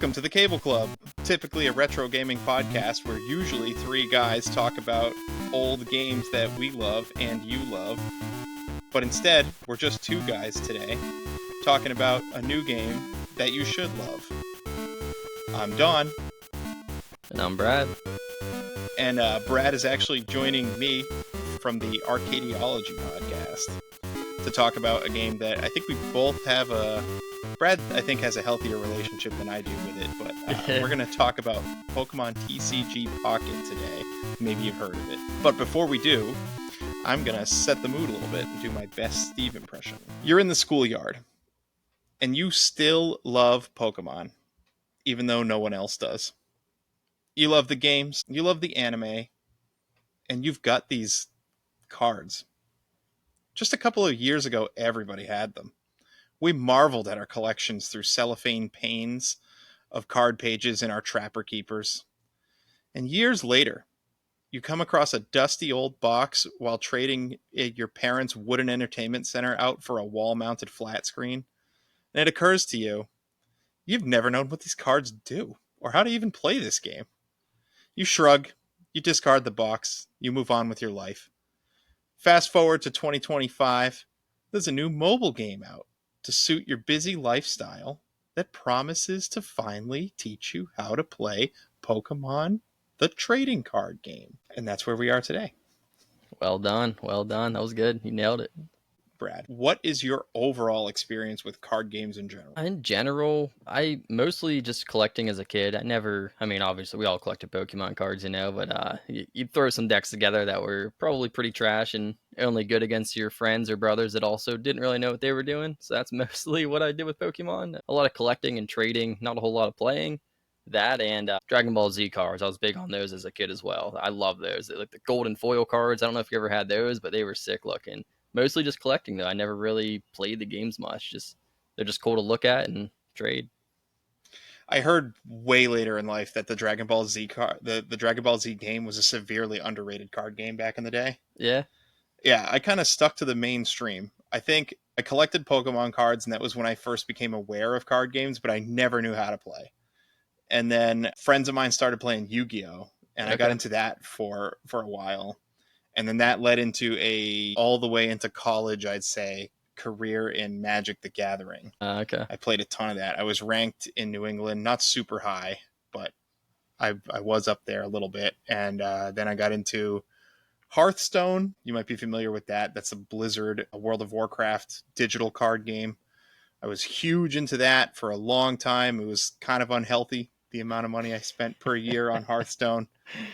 Welcome to the Cable Club, typically a retro gaming podcast where usually three guys talk about old games that we love and you love. But instead, we're just two guys today, talking about a new game that you should love. I'm Don. And I'm Brad. And Brad is actually joining me from the Arcadiology podcast to talk about a game that I think we both have Brad, I think, has a healthier relationship than I do with it, but we're going to talk about Pokemon TCG Pocket today. Maybe you've heard of it. But before we do, I'm going to set the mood a little bit and do my best Steve impression. You're in the schoolyard, and you still love Pokemon, even though no one else does. You love the games, you love the anime, and you've got these cards. Just a couple of years ago, everybody had them. We marveled at our collections through cellophane panes of card pages in our Trapper Keepers. And years later, you come across a dusty old box while trading your parents' wooden entertainment center out for a wall-mounted flat screen. And it occurs to you, you've never known what these cards do, or how to even play this game. You shrug, you discard the box, you move on with your life. Fast forward to 2025, there's a new mobile game out to suit your busy lifestyle that promises to finally teach you how to play Pokemon, the trading card game. And that's where we are today. Well done. Well done. That was good. You nailed it. Brad, what is your overall experience with card games in general? In general, I mostly just collecting as a kid. Obviously we all collected Pokemon cards, but you'd throw some decks together that were probably pretty trash and only good against your friends or brothers that also didn't really know what they were doing. So that's mostly what I did with Pokemon. A lot of collecting and trading, not a whole lot of playing. That and Dragon Ball Z cards. I was big on those as a kid as well. I love those. Like the golden foil cards. I don't know if you ever had those, but they were sick looking. Mostly just collecting though. I never really played the games much. They're just cool to look at and trade. I heard way later in life that the Dragon Ball Z the Dragon Ball Z game was a severely underrated card game back in the day. Yeah. Yeah, I kind of stuck to the mainstream. I think I collected Pokemon cards, and that was when I first became aware of card games, but I never knew how to play. And then friends of mine started playing Yu-Gi-Oh! And I got into that for a while. And then that led into all the way into college, I'd say, career in Magic the Gathering. Okay. I played a ton of that. I was ranked in New England, not super high, but I was up there a little bit. And then I got into Hearthstone. You might be familiar with that. That's a Blizzard, a World of Warcraft digital card game. I was huge into that for a long time. It was kind of unhealthy, the amount of money I spent per year on Hearthstone.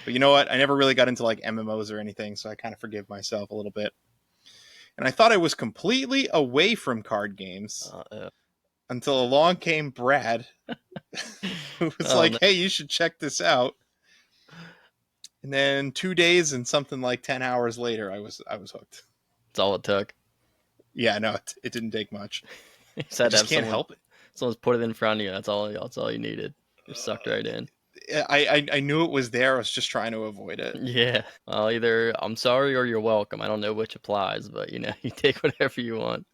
But you know what? I never really got into like MMOs or anything, so I kind of forgive myself a little bit. And I thought I was completely away from card games until along came Brad, who was hey, you should check this out. And then 2 days and something like 10 hours later, I was hooked. That's all it took. Yeah, no, it didn't take much. I just can't help it. Someone's put it in front of you. That's all you needed. You're sucked right in. I knew it was there. I was just trying to avoid it. Yeah. Well, either I'm sorry or you're welcome. I don't know which applies, but you take whatever you want.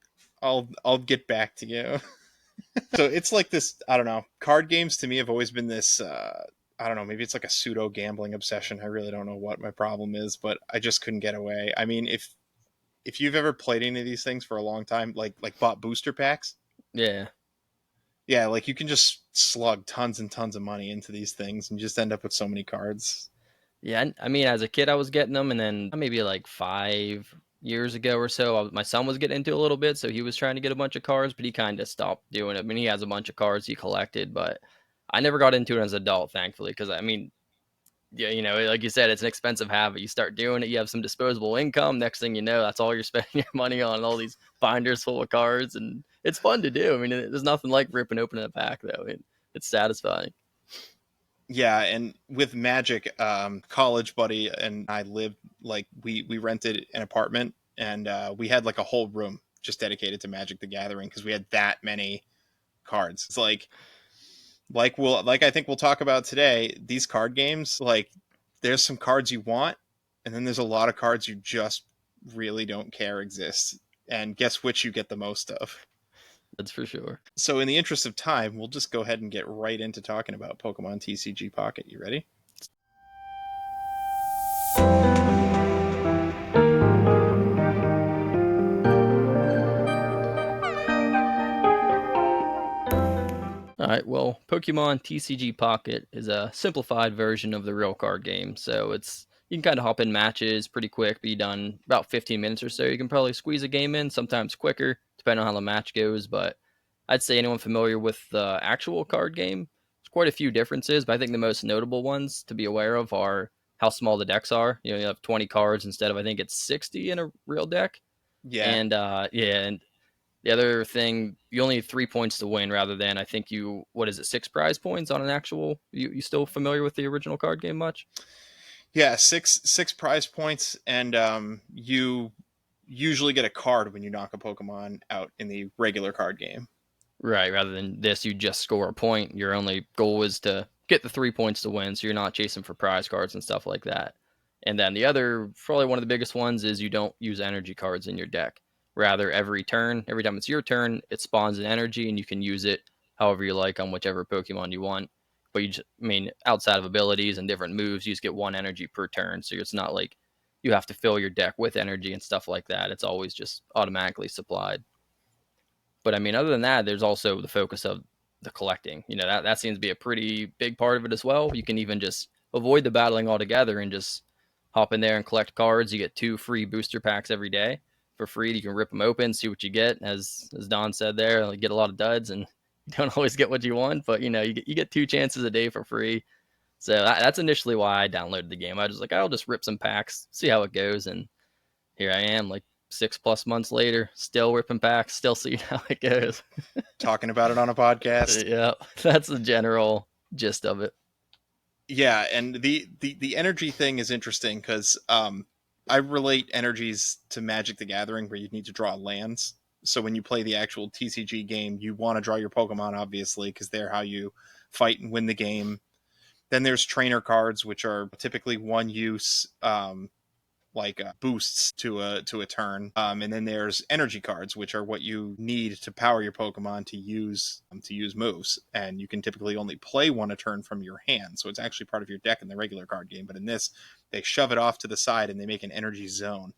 I'll get back to you. So it's like this, I don't know. Card games to me have always been this, I don't know, maybe it's like a pseudo gambling obsession. I really don't know what my problem is, but I just couldn't get away. I mean, if you've ever played any of these things for a long time, like bought booster packs. Yeah. Yeah, like you can just slug tons and tons of money into these things and just end up with so many cards. Yeah, I mean, as a kid, I was getting them, and then maybe like 5 years ago or so, my son was getting into it a little bit, so he was trying to get a bunch of cards, but he kind of stopped doing it. I mean, he has a bunch of cards he collected, but I never got into it as an adult, thankfully, because I mean, yeah, like you said, it's an expensive habit. You start doing it, you have some disposable income. Next thing you know, that's all you're spending your money on, all these binders full of cards, and it's fun to do. I mean, there's nothing like ripping open a pack, though. It's satisfying. Yeah, and with Magic, college buddy and I lived, like, we rented an apartment, and we had like a whole room just dedicated to Magic the Gathering because we had that many cards. It's like I think we'll talk about today, these card games, like there's some cards you want, and then there's a lot of cards you just really don't care exist. And guess which you get the most of? That's for sure. So in the interest of time, we'll just go ahead and get right into talking about Pokemon TCG Pocket. You ready? All right, well, Pokemon TCG Pocket is a simplified version of the real card game. So it's you can kind of hop in matches pretty quick, be done about 15 minutes or so. You can probably squeeze a game in, sometimes quicker, depending on how the match goes. But I'd say anyone familiar with the actual card game, there's quite a few differences. But I think the most notable ones to be aware of are how small the decks are. You know, you have 20 cards instead of I think it's 60 in a real deck. Yeah. And yeah, and the other thing, you only need 3 points to win rather than I think you what is it, 6 prize points on an actual. You still familiar with the original card game much? Yeah, six prize points, and you usually get a card when you knock a Pokemon out in the regular card game. Right, rather than this, you just score a point. Your only goal is to get the 3 points to win, so you're not chasing for prize cards and stuff like that. And then the other, probably one of the biggest ones, is you don't use energy cards in your deck. Rather, every turn, every time it's your turn, it spawns an energy, and you can use it however you like on whichever Pokemon you want. But you just, I mean, outside of abilities and different moves, you just get one energy per turn. So it's not like you have to fill your deck with energy and stuff like that. It's always just automatically supplied. But I mean, other than that, there's also the focus of the collecting. You know, that seems to be a pretty big part of it as well. You can even just avoid the battling altogether and just hop in there and collect cards. You get 2 free booster packs every day for free. You can rip them open, see what you get. As Don said there, you get a lot of duds and you don't always get what you want, but you know, you get 2 chances a day for free. So that's initially why I downloaded the game. I was like, I'll just rip some packs, see how it goes, and here I am, like 6+ months later, still ripping packs, still seeing how it goes. Talking about it on a podcast. Yeah, that's the general gist of it. Yeah, and the energy thing is interesting because I relate energies to Magic the Gathering, where you need to draw lands. So when you play the actual TCG game, you want to draw your Pokemon, obviously, because they're how you fight and win the game. Then there's trainer cards, which are typically one use, boosts to a turn. And then there's energy cards, which are what you need to power your Pokemon to use moves. And you can typically only play one a turn from your hand, so it's actually part of your deck in the regular card game. But in this, they shove it off to the side and they make an energy zone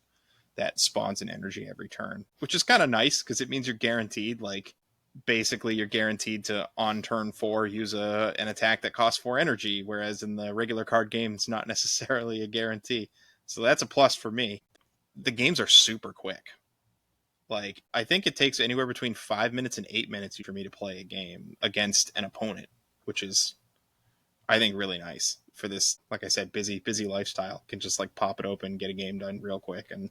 that spawns an energy every turn, which is kind of nice because it means you're guaranteed, like, basically you're guaranteed to on turn 4 use an attack that costs 4 energy, whereas in the regular card game it's not necessarily a guarantee. So that's a plus for me. The games are super quick. Like, I think it takes anywhere between 5 minutes and 8 minutes for me to play a game against an opponent, which is, I think, really nice for this, like I said, busy lifestyle. Can just like pop it open, get a game done real quick, and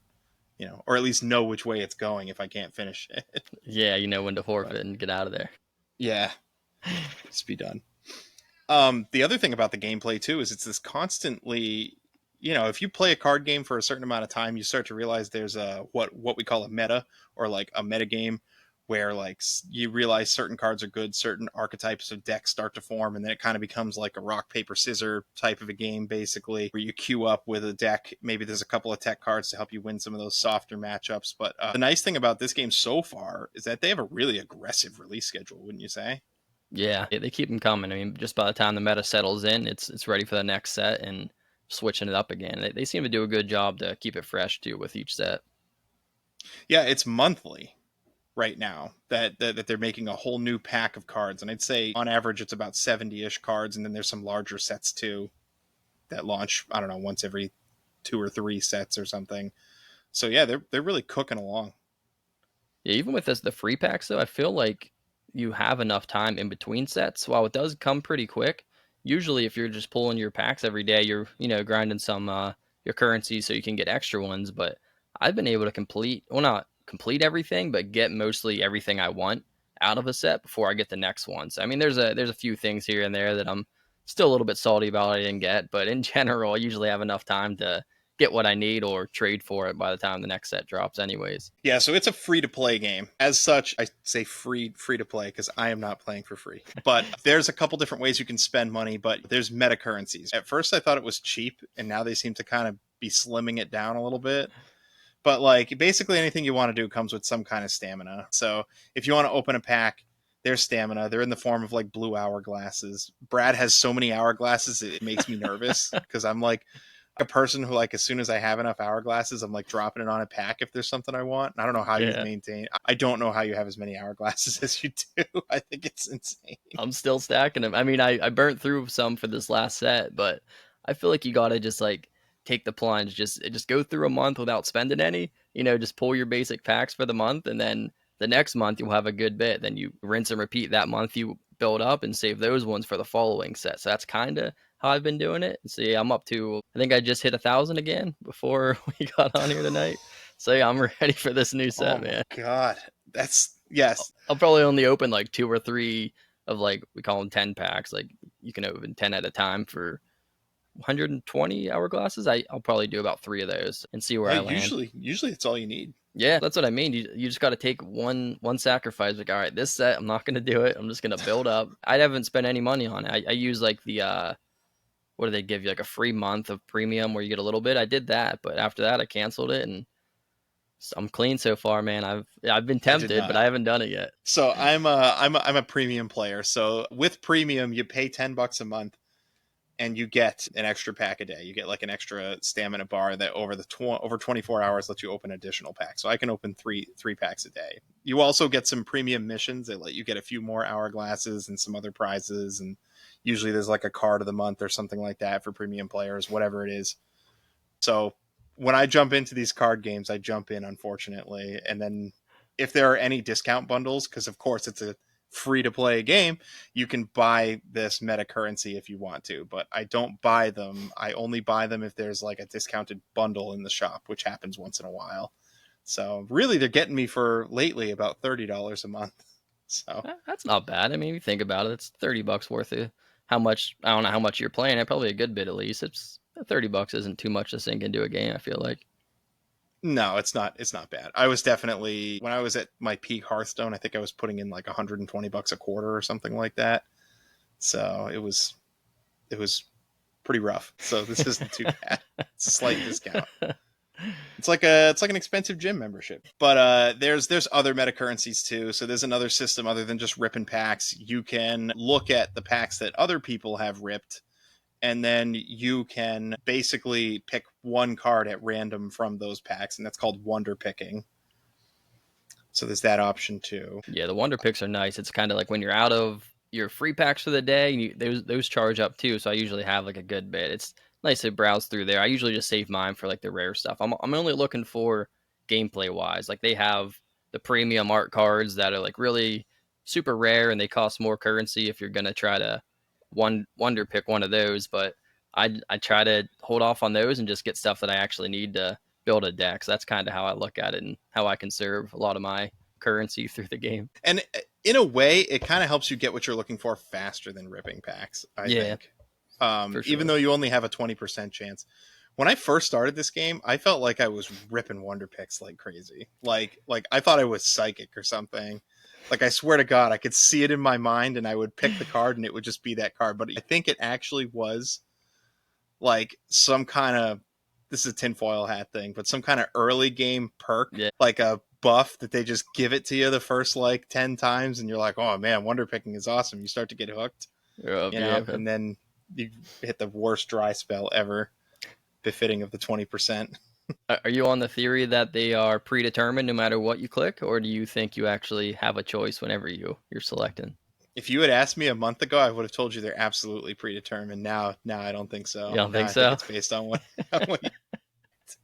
or at least know which way it's going if I can't finish it. Yeah, you know when to forfeit But and get out of there. yeah, just be done. The other thing about the gameplay too is it's this constantly, if you play a card game for a certain amount of time, you start to realize there's a what we call a meta, or like a meta game, where like you realize certain cards are good, certain archetypes of decks start to form, and then it kind of becomes like a rock paper scissors type of a game, basically, where you queue up with a deck. Maybe there's a couple of tech cards to help you win some of those softer matchups. But the nice thing about this game so far is that they have a really aggressive release schedule, wouldn't you say? Yeah, they keep them coming. I mean, just by the time the meta settles in, it's ready for the next set and switching it up again. They seem to do a good job to keep it fresh too with each set. Yeah, it's monthly right now that they're making a whole new pack of cards, and I'd say on average it's about 70-ish cards, and then there's some larger sets too that launch, I don't know, once every 2 or 3 sets or something. So yeah, they're really cooking along. Yeah, even with this, the free packs though, I feel like you have enough time in between sets. While it does come pretty quick, usually if you're just pulling your packs every day, you're grinding some your currency so you can get extra ones. But I've been able to complete, well, not complete everything, but get mostly everything I want out of a set before I get the next one. So I mean, there's a few things here and there that I'm still a little bit salty about I didn't get, but in general, I usually have enough time to get what I need or trade for it by the time the next set drops, anyways. Yeah, so it's a free to play game. As such, I say free to play because I am not playing for free. But there's a couple different ways you can spend money, but there's meta currencies. At first I thought it was cheap, and now they seem to kind of be slimming it down a little bit. But like basically anything you want to do comes with some kind of stamina. So if you want to open a pack, there's stamina. They're in the form of like blue hourglasses. Brad has so many hourglasses it makes me nervous because I'm like a person who, like, as soon as I have enough hourglasses, I'm like dropping it on a pack if there's something I want. I don't know how you Yeah. maintain. I don't know how you have as many hourglasses as you do. I think it's insane. I'm still stacking them. I mean, I burnt through some for this last set, but I feel like you gotta just like take the plunge. Just go through a month without spending any. Just pull your basic packs for the month, and then the next month you'll have a good bit. Then you rinse and repeat that month you build up and save those ones for the following set. So that's kind of how I've been doing it. So yeah, I'm up to, I think I just hit 1,000 again before we got on here tonight. So yeah, I'm ready for this new Oh set, my man. god, that's yes. I'll probably only open like 2 or 3 of, like, we call them 10 packs. Like, you can open 10 at a time for 120 hourglasses. I'll probably do about 3 of those and see where Yeah, I land. usually it's all you need. Yeah, that's what I mean. You just got to take one sacrifice. Like, all right, this set I'm not gonna do it. I'm just gonna build up. I haven't spent any money on it. I use like the what do they give you, like a free month of premium where you get a little bit. I did that, but after that I canceled it, and I'm clean so far, man. I've been I did tempted, but not. I haven't done it yet. So I'm a premium player. So with premium, you pay $10 a month, and you get an extra pack a day. You get like an extra stamina bar that over 24 hours lets you open additional packs. So I can open three packs a day. You also get some premium missions that let you get a few more hourglasses and some other prizes. And usually there's like a card of the month or something like that for premium players, whatever it is. So when I jump into these card games, I jump in, unfortunately. And then if there are any discount bundles, because of course it's a free to play game, you can buy this meta currency if you want to. But I don't buy them. I only buy them if there's like a discounted bundle in the shop, which happens once in a while. So really, they're getting me for lately about $30 a month. So That's not bad. I mean, if you think about it, it's $30 worth of how much. I don't know how much you're playing. It probably a good bit at least. It's $30 isn't too much to sink into a game. I feel like. no, it's not. It's not bad. I was definitely when I was at my peak Hearthstone. I think I was putting in like $120 a quarter or something like that. So it was pretty rough. So this isn't too bad. It's a slight discount. It's like an expensive gym membership. But there's other meta currencies too. So there's another system other than just ripping packs. You can look at the packs that other people have ripped, and then you can basically pick one card at random from those packs, and that's called wonder picking. So there's that option too. Yeah, the wonder picks are nice. It's kind of like when you're out of your free packs for the day, those charge up too. So I usually have like a good bit. It's nice to browse through there. I usually just save mine for like the rare stuff. I'm only looking for gameplay wise. Like they have the premium art cards that are like really super rare and they cost more currency if you're gonna try to wonder pick one of those. But I try to hold off on those and just get stuff that I actually need to build a deck. So that's kind of how I look at it and how I conserve a lot of my currency through the game. And in a way, it kind of helps you get what you're looking for faster than ripping packs, I Yeah, think. for Even sure. though you only have a 20% chance. When I first started this game, I felt like I was ripping wonder picks like crazy. Like I thought I was psychic or something. Like I swear to God, I could see it in my mind, and I would pick the card, and it would just be that card. But I think it actually was like some kind of, this is a tinfoil hat thing, but some kind of early game perk, Yeah. like a buff that they just give it to you the first like 10 times, and you're like, oh man, wonder picking is awesome. You start to get hooked, Yeah. and then you hit the worst dry spell ever, befitting of the 20%. Are you on the theory that they are predetermined no matter what you click, or do you think you actually have a choice whenever you're selecting? If you had asked me a month ago, I would have told you they're absolutely predetermined. Now I don't think You so. don't Now think I think so? it's based on what, what you,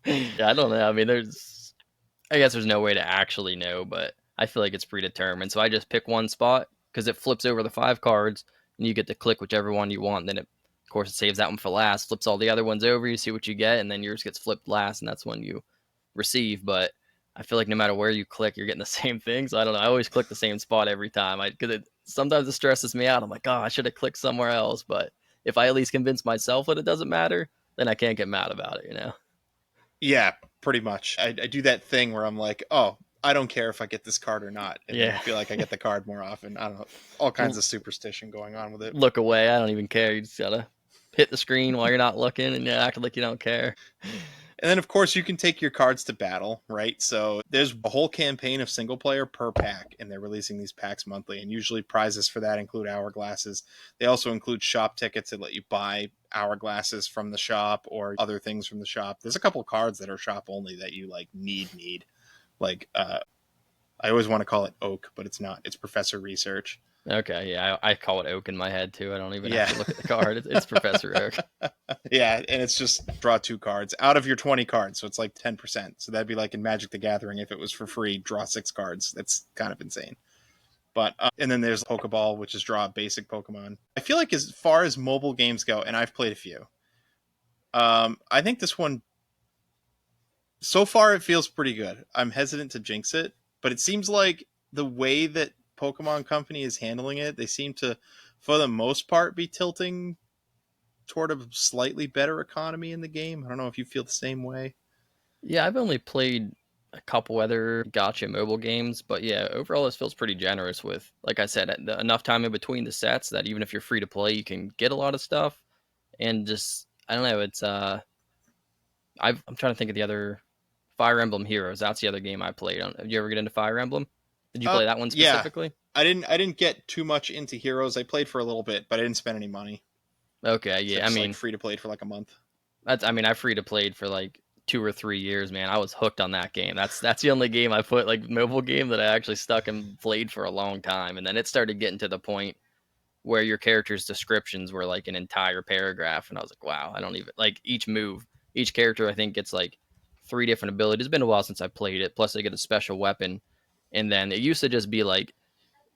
Yeah, I don't know. I mean, I guess there's no way to actually know, but I feel like it's predetermined. So I just pick one spot because it flips over the 5 cards, and you get to click whichever one you want. Then of course, it saves that one for last, flips all the other ones over. You see what you get, and then yours gets flipped last, and that's when you receive. But I feel like no matter where you click, you're getting the same thing. So I don't know. I always click the same spot every time. Because sometimes it stresses me out. I'm like, oh, I should have clicked somewhere else. But if I at least convince myself that it doesn't matter, then I can't get mad about it. yeah, pretty much. I do that thing where I'm like, oh, I don't care if I get this card or not, and then I Yeah. feel like I get the card more often. I don't know, all kinds of superstition going on with it. Look away. I don't even care. You just gotta hit the screen while you're not looking and act like you don't care. And then, of course, you can take your cards to battle, right? So there's a whole campaign of single player per pack, and they're releasing these packs monthly. And usually prizes for that include hourglasses. They also include shop tickets that let you buy hourglasses from the shop or other things from the shop. There's a couple of cards that are shop only that you like need. Like I always want to call it Oak, but it's not. It's Professor Research. Okay, yeah, I call it Oak in my head too. I don't even have Yeah. to look at the card. It's Professor Oak. Yeah, and it's just draw 2 cards out of your 20 cards, so it's like 10%. So that'd be like in Magic the Gathering if it was for free, draw 6 cards. That's kind of insane. But and then there's Pokeball, which is draw a basic Pokemon. I feel like as far as mobile games go, and I've played a few, I think this one so far it feels pretty good. I'm hesitant to jinx it, but it seems like the way that Pokemon Company is handling it, they seem to, for the most part, be tilting toward a slightly better economy in the game. I don't know if you feel the same way. Yeah, I've only played a couple other Gotcha mobile games, but yeah, overall this feels pretty generous with, like I said, enough time in between the sets that even if you're free to play, you can get a lot of stuff. And just, I don't know, it's I'm trying to think of the other Fire Emblem Heroes. That's the other game I played. Did you ever get into Fire Emblem? Did you play that one Yeah, specifically? I didn't get too much into Heroes. I played for a little bit, but I didn't spend any money. Okay, So yeah. I just like mean, free to play for like a month. I free to played for like 2 or 3 years, man. I was hooked on that game. That's the only game I put like mobile game that I actually stuck and played for a long time. And then it started getting to the point where your character's descriptions were like an entire paragraph, and I was like, wow, I don't even like each move. Each character I think gets like 3 different abilities. It's been a while since I played it. Plus they get a special weapon, and then it used to just be like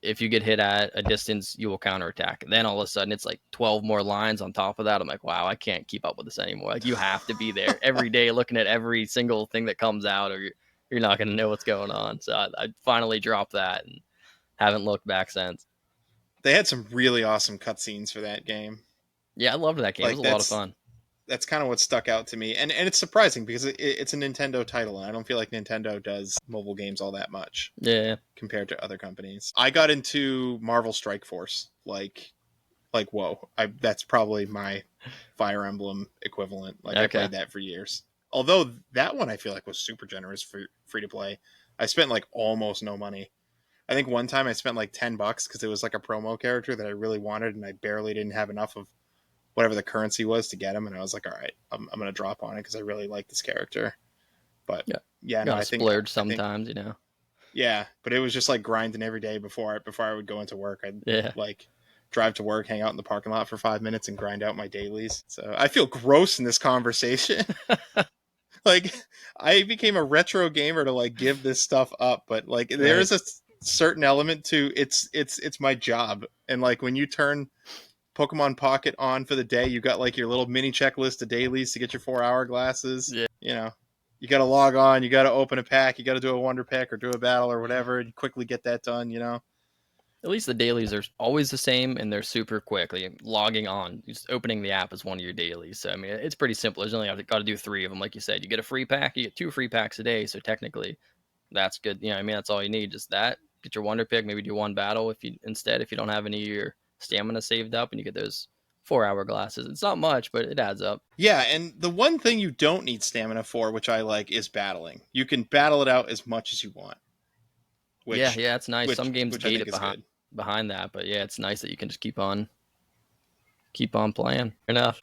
if you get hit at a distance, you will counterattack. Then all of a sudden, it's like 12 more lines on top of that. I'm like, wow, I can't keep up with this anymore. Like, you have to be there every day looking at every single thing that comes out, or you're not going to know what's going on. So I finally dropped that and haven't looked back since. They had some really awesome cutscenes for that game. Yeah, I loved that game. It was Like a lot of fun. that's kind of what stuck out to me, and it's surprising because it's a Nintendo title, and I don't feel like Nintendo does mobile games all that much Yeah. compared to other companies. I got into Marvel Strike Force, like whoa, that's probably my Fire Emblem equivalent. Like I Okay. played that for years. Although that one I feel like was super generous for free to play. I spent like almost no money. I think one time I spent like $10 because it was like a promo character that I really wanted, and I barely didn't have enough of whatever the currency was to get him. And I was like, all right, I'm gonna drop on it because I really like this character. But Yeah. yeah, no, Gotta I think splurge I think sometimes, you know. yeah, but it was just like grinding every day before I would go into work. I'd Yeah. like drive to work, hang out in the parking lot for 5 minutes, and grind out my dailies. So I feel gross in this conversation. Like I became a retro gamer to like give this stuff up, but like there Right. is a certain element to it's my job. And like when you turn Pokemon Pocket on for the day, you got like your little mini checklist of dailies to get your 4 hour glasses. Yeah. You know, you got to log on, you got to open a pack, you got to do a wonder pick or do a battle or whatever, and quickly get that done. You know. At least the dailies are always the same and they're super quick. Like logging on, just opening the app is one of your dailies. So I mean, it's pretty simple. There's only got to do 3 of them, like you said. You get a free pack, you get 2 free packs a day. So technically, that's good. You know, I mean, that's all you need. Just that. Get your wonder pick. Maybe do one battle if you don't have any of your stamina saved up, and you get those 4 hour glasses. It's not much, but it adds up. Yeah, and the one thing you don't need stamina for, which I like, is battling. You can battle it out as much as you want, Yeah, which yeah, it's nice. Some games I gate think it is good. behind that, but yeah, it's nice that you can just keep on playing. Enough.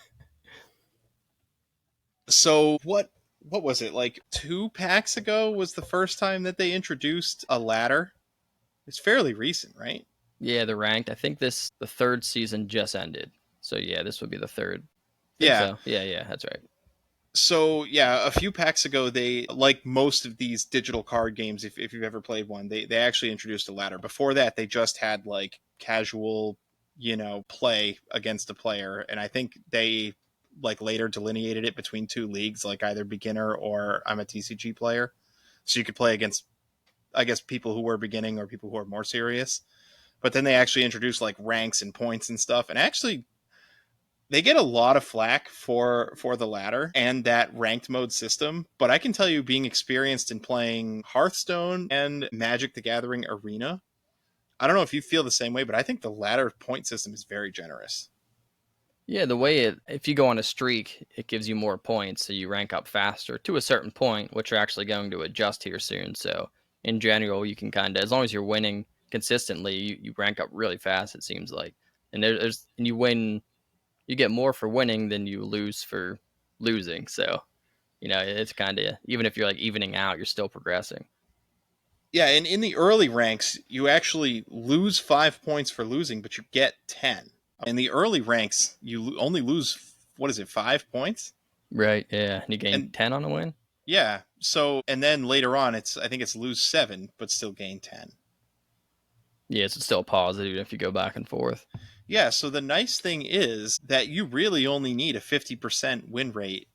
So what was it? Like 2 packs ago was the first time that they introduced a ladder. It's fairly recent, right? Yeah, the ranked. I think the third season just ended. So yeah, this would be the third. Think Yeah. so. Yeah, yeah, that's right. So yeah, a few packs ago, they like most of these digital card games. If you've ever played one, they actually introduced a ladder. Before that, they just had like casual, play against a player, and I think they like later delineated it between 2 leagues, like either beginner or I'm a TCG player. So you could play against, I guess, people who were beginning or people who are more serious. But then they actually introduced like ranks and points and stuff, and actually they get a lot of flack for the latter and that ranked mode system, but I can tell you, being experienced in playing Hearthstone and Magic the Gathering Arena, I don't know if you feel the same way, but I think the ladder point system is very generous. Yeah, the way if you go on a streak, it gives you more points, so you rank up faster to a certain point, which are actually going to adjust here soon. So in general, you can kind of, as long as you're winning consistently, you rank up really fast. It seems like, and and you win, you get more for winning than you lose for losing. So it's kind of, even if you're like evening out, you're still progressing. Yeah, and in the early ranks, you actually lose 5 points for losing, but you get 10. In the early ranks, you only lose, what is it, 5 points? Right? Yeah, and you gain And 10 on a win. yeah, so, and then later on, I think it's lose 7, but still gain 10. Yeah, so it's still positive if you go back and forth. Yeah, so the nice thing is that you really only need a 50% win rate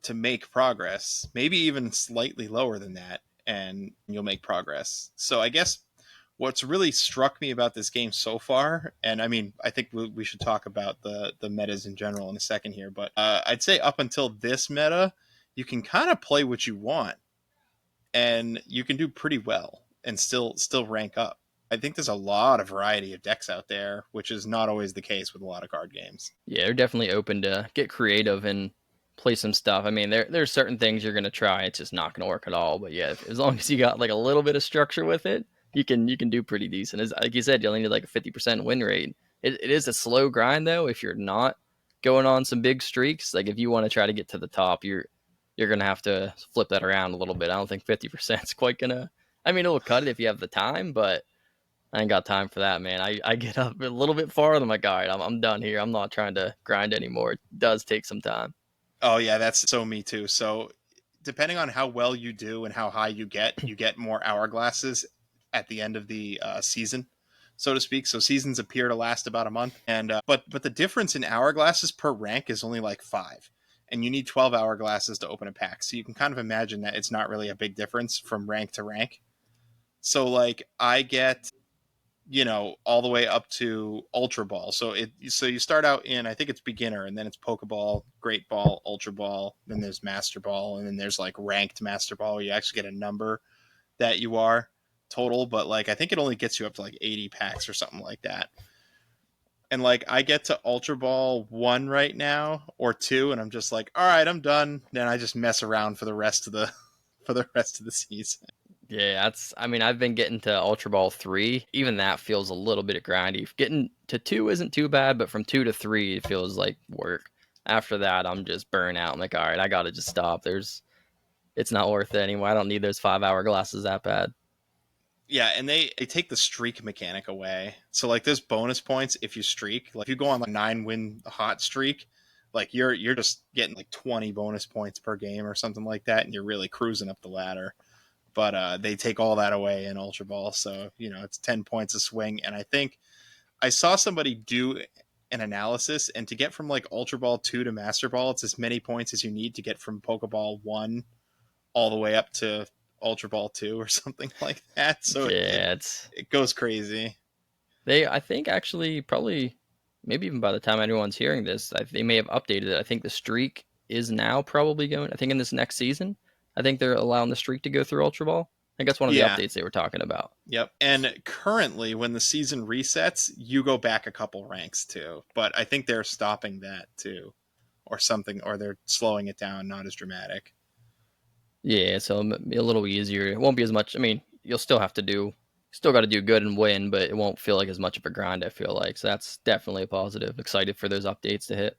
to make progress, maybe even slightly lower than that, and you'll make progress. So I guess what's really struck me about this game so far, and I mean, I think we should talk about the metas in general in a second here, but I'd say up until this meta, you can kind of play what you want, and you can do pretty well and still rank up. I think there's a lot of variety of decks out there, which is not always the case with a lot of card games. Yeah, they're definitely open to get creative and play some stuff. I mean, there's certain things you're gonna try, it's just not gonna work at all. But yeah, as long as you got like a little bit of structure with it, you can do pretty decent. As like you said, you only need like a 50% win rate. It is a slow grind though. If you're not going on some big streaks, like if you want to try to get to the top, you're gonna have to flip that around a little bit. I don't think 50% is quite gonna. I mean, it'll cut it if you have the time, but I ain't got time for that, man. I get up a little bit farther. I'm like, all right, I'm done here. I'm not trying to grind anymore. It does take some time. Oh yeah, that's so me too. So depending on how well you do and how high you get more hourglasses at the end of the season, so to speak. So seasons appear to last about a month, and but the difference in hourglasses per rank is only like 5, and you need 12 hourglasses to open a pack. So you can kind of imagine that it's not really a big difference from rank to rank. So like I get, all the way up to Ultra Ball. So you start out in, I think it's beginner, and then it's Pokeball, Great Ball, Ultra Ball, then there's Master Ball, and then there's like ranked Master Ball where you actually get a number that you are total, but like I think it only gets you up to like 80 packs or something like that. And like I get to Ultra Ball 1 right now or 2, and I'm just like, all right, I'm done. Then I just mess around for the rest of the for the rest of the season. Yeah, that's. I mean, I've been getting to Ultra Ball 3. Even that feels a little bit grindy. Getting to 2 isn't too bad, but from 2 to 3, it feels like work. After that, I'm just burnt out. I'm like, all right, I gotta just stop. It's not worth it anymore. I don't need those 5 hour glasses that bad. Yeah, and they take the streak mechanic away. So like there's bonus points if you streak. Like if you go on like 9 win hot streak, like you're just getting like 20 bonus points per game or something like that, and you're really cruising up the ladder. But they take all that away in Ultra Ball, so it's 10 points a swing. And I think I saw somebody do an analysis, and to get from like Ultra Ball 2 to Master Ball, it's as many points as you need to get from Pokeball 1 all the way up to Ultra Ball 2 or something like that. So Yeah, it's it goes crazy. I think actually probably maybe even by the time anyone's hearing this, they may have updated it. I think the streak is now probably going. I think in this next season, I think they're allowing the streak to go through Ultra Ball. I think that's one of the Yeah. updates they were talking about. Yep. And currently, when the season resets, you go back a couple ranks too. But I think they're stopping that too, or something, or they're slowing it down, not as dramatic. Yeah, so it'll be a little easier. It won't be as much. I mean, you'll still have to still got to do good and win, but it won't feel like as much of a grind. I feel like so that's definitely a positive. Excited for those updates to hit.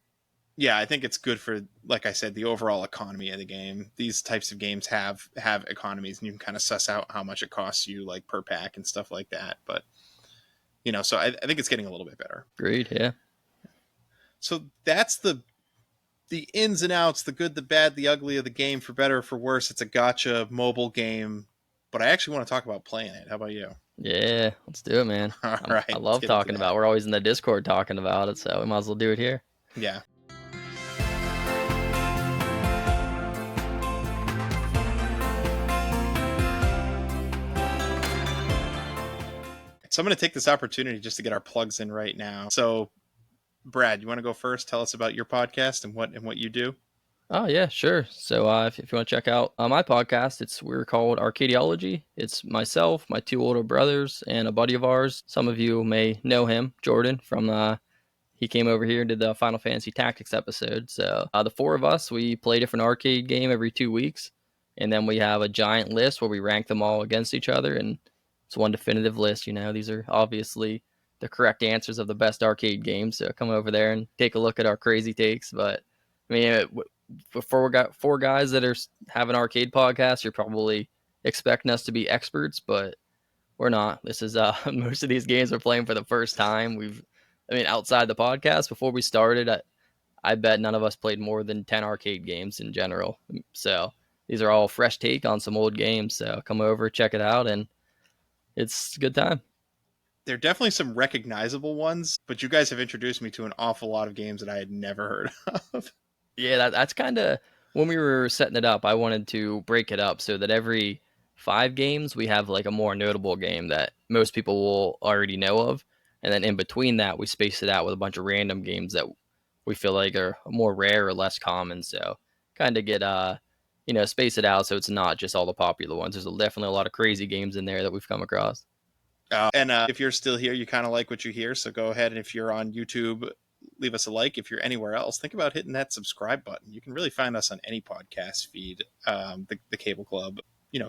Yeah, I think it's good for, like I said, the overall economy of the game. These types of games have economies, and you can kind of suss out how much it costs you, like per pack and stuff like that. But so I think it's getting a little bit better. Agreed. Yeah. So that's the ins and outs, the good, the bad, the ugly of the game, for better or for worse. It's a gotcha mobile game, but I actually want to talk about playing it. How about you? Yeah, let's do it, man. All right, I let's love get into talking about. that. We're always in the Discord talking about it, so we might as well do it here. Yeah. So I'm going to take this opportunity just to get our plugs in right now. So, Brad, you want to go first? Tell us about your podcast and what you do. Oh yeah, sure. So if you want to check out my podcast, we're called Arcadiology. It's myself, my two older brothers, and a buddy of ours. Some of you may know him, Jordan, from he came over here and did the Final Fantasy Tactics episode. So the four of us, we play a different arcade game every 2 weeks, and then we have a giant list where we rank them all against each other, and it's one definitive list. These are obviously the correct answers of the best arcade games. So come over there and take a look at our crazy takes. But I mean, before we got four guys that have an arcade podcast, you're probably expecting us to be experts, but we're not. This is most of these games we're playing for the first time. Outside the podcast, before we started, I bet none of us played more than 10 arcade games in general. So these are all fresh take on some old games. So come over, check it out, and it's a good time. There are definitely some recognizable ones, but you guys have introduced me to an awful lot of games that I had never heard of. Yeah, that's kind of when we were setting it up. I wanted to break it up so that every 5 games we have like a more notable game that most people will already know of, and then in between that we space it out with a bunch of random games that we feel like are more rare or less common. So kind of get space it out so it's not just all the popular ones. There's definitely a lot of crazy games in there that we've come across. And if you're still here, you kind of like what you hear, so go ahead, and if you're on YouTube, leave us a like. If you're anywhere else, think about hitting that subscribe button. You can really find us on any podcast feed, the Cable Club.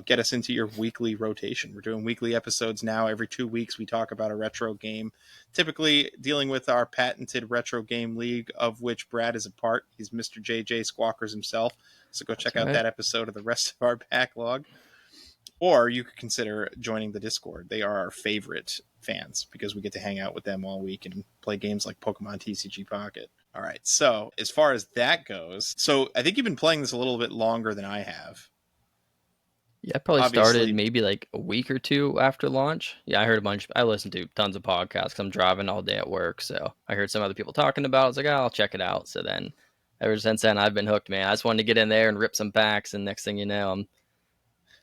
Get us into your weekly rotation. We're doing weekly episodes now. Every 2 weeks, we talk about a retro game, typically dealing with our patented retro game league, of which Brad is a part. He's Mr. JJ Squawkers himself. So go check out that episode of the rest of our backlog. Or you could consider joining the Discord. They are our favorite fans because we get to hang out with them all week and play games like Pokemon TCG Pocket. All right, so as far as that goes, so I think you've been playing this a little bit longer than I have. Yeah, I probably started maybe like a week or two after launch. Yeah, I heard a bunch. I listened to tons of podcasts 'cause I'm driving all day at work. So I heard some other people talking about it. I was like, I'll check it out. So then ever since then, I've been hooked, man. I just wanted to get in there and rip some packs. And next thing you know, I'm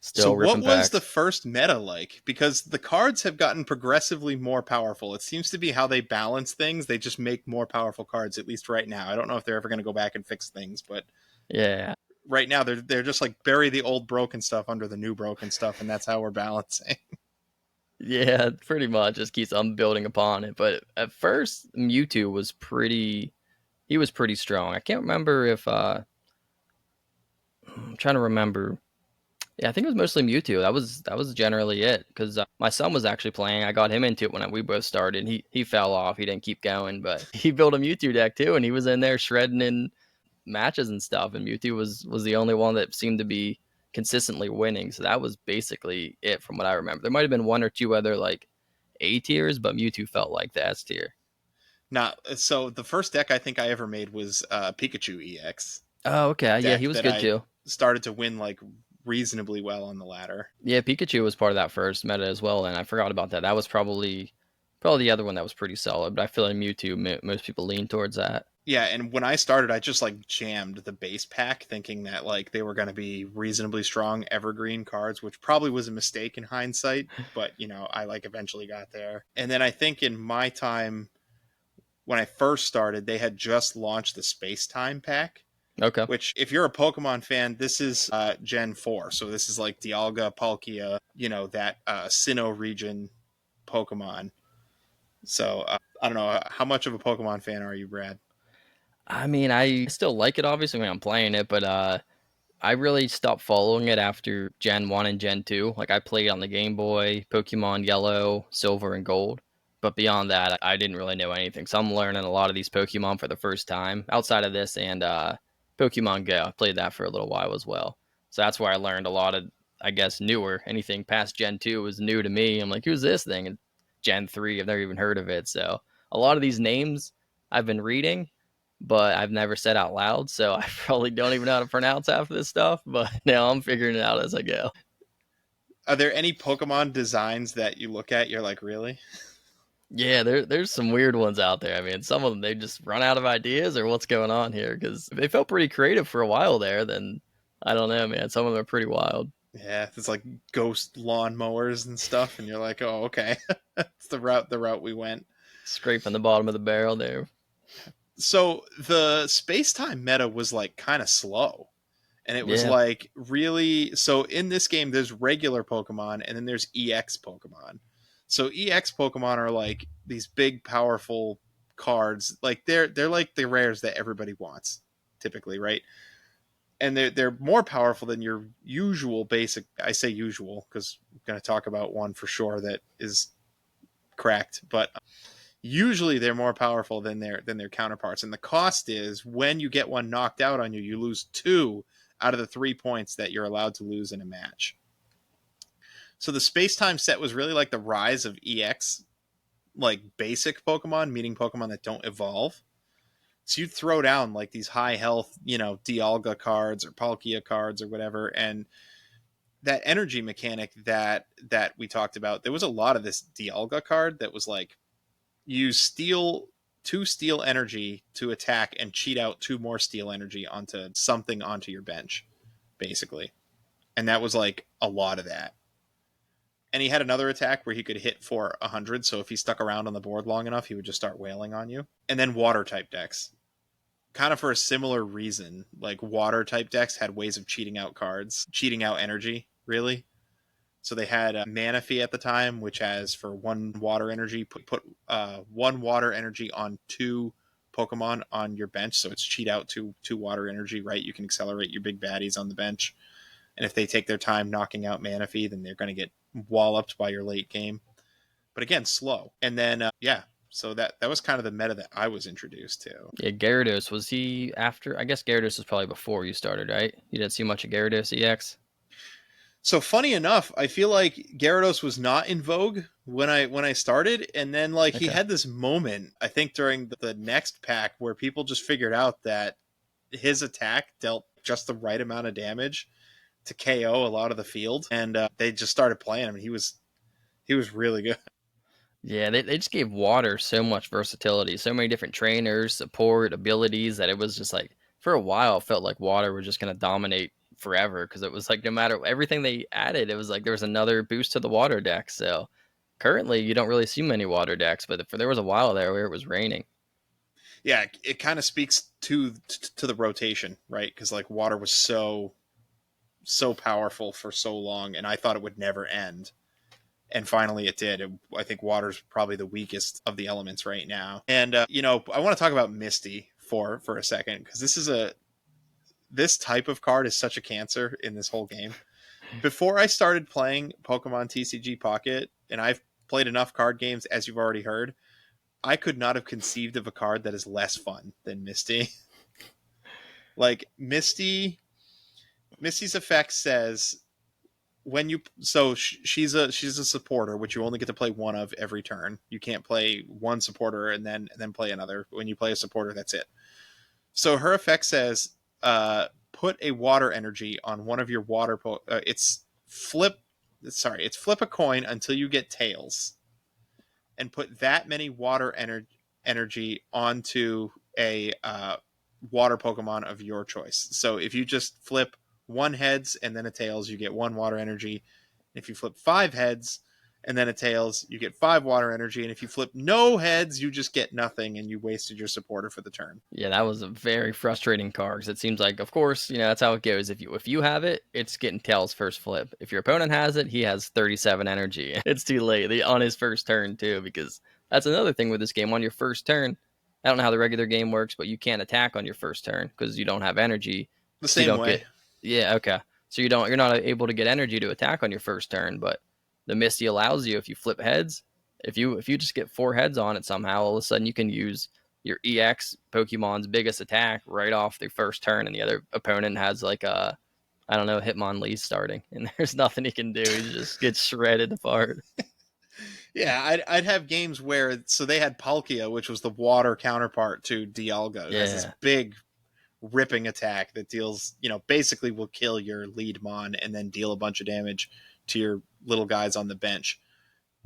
still ripping packs. So what was the first meta like? Because the cards have gotten progressively more powerful. It seems to be how they balance things. They just make more powerful cards, at least right now. I don't know if they're ever going to go back and fix things, but yeah. Right now, they're just like bury the old broken stuff under the new broken stuff, and that's how we're balancing. Yeah, pretty much. Just keeps on building upon it. But at first, Mewtwo was he was pretty strong. I can't remember if I'm trying to remember. Yeah, I think it was mostly Mewtwo. That was generally it. Because my son was actually playing. I got him into it when we both started. He fell off. He didn't keep going, but he built a Mewtwo deck too, and he was in there shredding in matches and stuff. And Mewtwo was the only one that seemed to be consistently winning. So that was basically it from what I remember. There might have been one or two other like A tiers, but Mewtwo felt like the S tier. Now, so the first deck I think I ever made was Pikachu EX. Oh, okay. Yeah, he was good too. Started to win like reasonably well on the ladder. Yeah, Pikachu was part of that first meta as well, and I forgot about that. That was probably the other one that was pretty solid, but I feel like Mewtwo, most people lean towards that. Yeah, and when I started, I just like jammed the base pack thinking that like they were going to be reasonably strong evergreen cards, which probably was a mistake in hindsight, but I like eventually got there. And then I think in my time when I first started, they had just launched the Space Time pack. Okay. Which, if you're a Pokemon fan, this is Gen 4. So this is like Dialga, Palkia, that Sinnoh region Pokemon. So I don't know. How much of a Pokemon fan are you, Brad? I mean, I still like it, obviously, when I'm playing it, but I really stopped following it after Gen 1 and Gen 2. Like, I played on the Game Boy, Pokemon Yellow, Silver, and Gold. But beyond that, I didn't really know anything. So I'm learning a lot of these Pokemon for the first time. Outside of this and Pokemon Go, I played that for a little while as well. So that's where I learned a lot of, I guess, newer. Anything past Gen 2 was new to me. I'm like, who's this thing? And Gen 3, I've never even heard of it. So a lot of these names I've been reading, but I've never said out loud, so I probably don't even know how to pronounce half of this stuff, but now I'm figuring it out as I go. Are there any Pokemon designs that you look at, you're like, really? Yeah, there's some weird ones out there. I mean, some of them, they just run out of ideas or what's going on here, because they felt pretty creative for a while there, then I don't know, man. Some of them are pretty wild. Yeah, it's like ghost lawnmowers and stuff, and you're like, oh, okay. It's the route we went. Scraping the bottom of the barrel there. So the space-time meta was like kind of slow, and it was like really, so in this game there's regular Pokemon and then there's EX Pokemon. So EX Pokemon are like these big powerful cards, like they're like the rares that everybody wants, typically, right? And they're more powerful than your usual basic. I say usual because I'm going to talk about one for sure that is cracked, but usually they're more powerful than their counterparts. And the cost is when you get one knocked out on you, you lose 2 out of the 3 points that you're allowed to lose in a match. So the space time set was really like the rise of EX, like basic Pokemon, meaning Pokemon that don't evolve. So you'd throw down like these high health, Dialga cards or Palkia cards or whatever, and that energy mechanic that we talked about, there was a lot of this Dialga card that was like use steel 2 steel energy to attack and cheat out 2 more steel energy onto your bench, basically. And that was like a lot of that. And he had another attack where he could hit for 100, so if he stuck around on the board long enough, he would just start wailing on you. And then water type decks, kind of for a similar reason. Like water type decks had ways of cheating out cards, cheating out energy, really. So they had Manaphy at the time, which has for 1 water energy, put 1 water energy on 2 Pokemon on your bench. So it's cheat out 2 water energy, right? You can accelerate your big baddies on the bench. And if they take their time knocking out Manaphy, then they're going to get walloped by your late game. But again, slow. And then, so that was kind of the meta that I was introduced to. Yeah, Gyarados, was he after? I guess Gyarados was probably before you started, right? You didn't see much of Gyarados EX? So funny enough, I feel like Gyarados was not in vogue when I started, and then like he had this moment, I think during the next pack, where people just figured out that his attack dealt just the right amount of damage to KO a lot of the field, and they just started playing him, and he was really good. Yeah, they just gave water so much versatility, so many different trainers, support, abilities, that it was just like, for a while, it felt like water was just going to dominate forever, because it was like no matter everything they added, it was like there was another boost to the water deck. So currently, you don't really see many water decks, but there was a while there where it was raining. Yeah, it kind of speaks to the rotation, right? Because like water was so powerful for so long, and I thought it would never end. And finally it did. I think water's probably the weakest of the elements right now. And I want to talk about Misty for a second, because this type of card is such a cancer in this whole game. Before I started playing Pokemon TCG Pocket, and I've played enough card games, as you've already heard, I could not have conceived of a card that is less fun than Misty. Like Misty's effect says, she's a supporter, which you only get to play one of every turn. You can't play one supporter and then play another. When you play a supporter, that's it. So her effect says, put a water energy on one of your it's flip a coin until you get tails, and put that many water energy onto a water Pokemon of your choice. So if you just flip 1 heads and then a tails, you get 1 water energy. If you flip 5 heads and then a tails, you get 5 water energy. And if you flip no heads, you just get nothing, and you wasted your supporter for the turn. Yeah, that was a very frustrating card, because it seems like, of course, that's how it goes. If you have it, it's getting tails first flip. If your opponent has it, he has 37 energy. It's too late on his first turn too, because that's another thing with this game. On your first turn, I don't know how the regular game works, but you can't attack on your first turn because you don't have energy. The So you same don't way. yeah, okay. So you're not able to get energy to attack on your first turn, but the Misty allows you, if you flip heads, if you just get 4 heads on it somehow, all of a sudden you can use your EX Pokemon's biggest attack right off the first turn, and the other opponent has like a, I don't know, Hitmonlee starting, and there's nothing he can do. He just gets shredded apart. Yeah, I'd have games where, so they had Palkia, which was the water counterpart to Dialga. It has this big ripping attack that deals, basically will kill your lead mon and then deal a bunch of damage to your little guys on the bench.